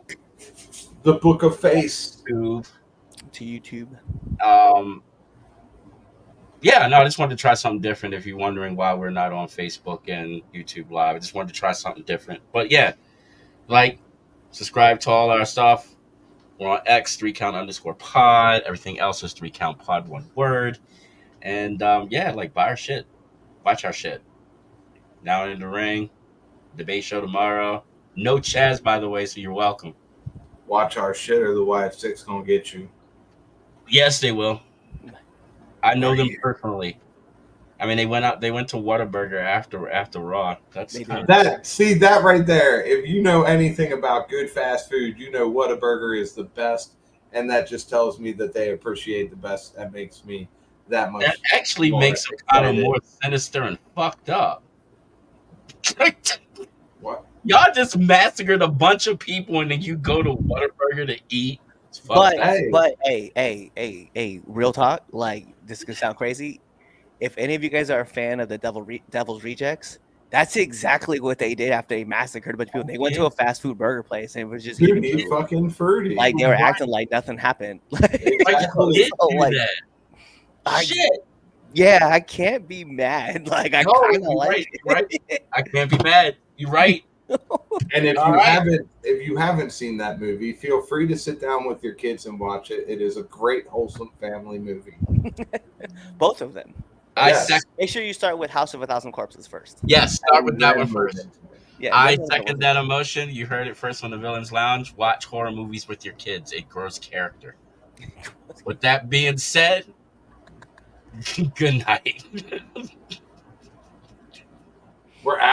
Speaker 4: the Book of Face
Speaker 5: to YouTube.
Speaker 3: Yeah, no, I just wanted to try something different. If you're wondering why we're not on Facebook and YouTube Live, I just wanted to try something different. But yeah, like, subscribe to all our stuff. We're on X, 3count_pod. Everything else is 3count_pod, one word. And yeah, like, buy our shit. Watch our shit. Now in the ring. Debate show tomorrow. No Chaz, by the way, so you're welcome.
Speaker 4: Watch our shit or the YF6 gonna get you.
Speaker 3: Yes, they will. I know them personally. I mean, they went to Whataburger after Raw. That's kind of
Speaker 4: that right there. If you know anything about good fast food, you know Whataburger is the best, and that just tells me that they appreciate the best. That makes me that much.
Speaker 3: That actually makes them kind of more sinister and fucked up.
Speaker 4: What?
Speaker 3: Y'all just massacred a bunch of people, and then you go to Whataburger to eat.
Speaker 5: But hey, real talk. Like, this could sound crazy. If any of you guys are a fan of the Devil's Rejects, that's exactly what they did after they massacred a bunch of people. They went to a fast food burger place and it was just eating
Speaker 4: fucking fruity.
Speaker 5: Like, they were acting like nothing happened.
Speaker 3: Shit.
Speaker 5: Yeah, I can't be mad. Like, I kind of like it.
Speaker 3: Right. I can't be mad. You're right.
Speaker 4: And if you haven't seen that movie, feel free to sit down with your kids and watch it. It is a great, wholesome family movie.
Speaker 5: Both of them.
Speaker 3: Yes.
Speaker 5: Make sure you start with House of 1,000 Corpses first.
Speaker 3: Yes, start with that one first.
Speaker 5: Yeah,
Speaker 3: I second that emotion. You heard it first on the Villains Lounge. Watch horror movies with your kids. It grows character. With that being said, good night.
Speaker 4: We're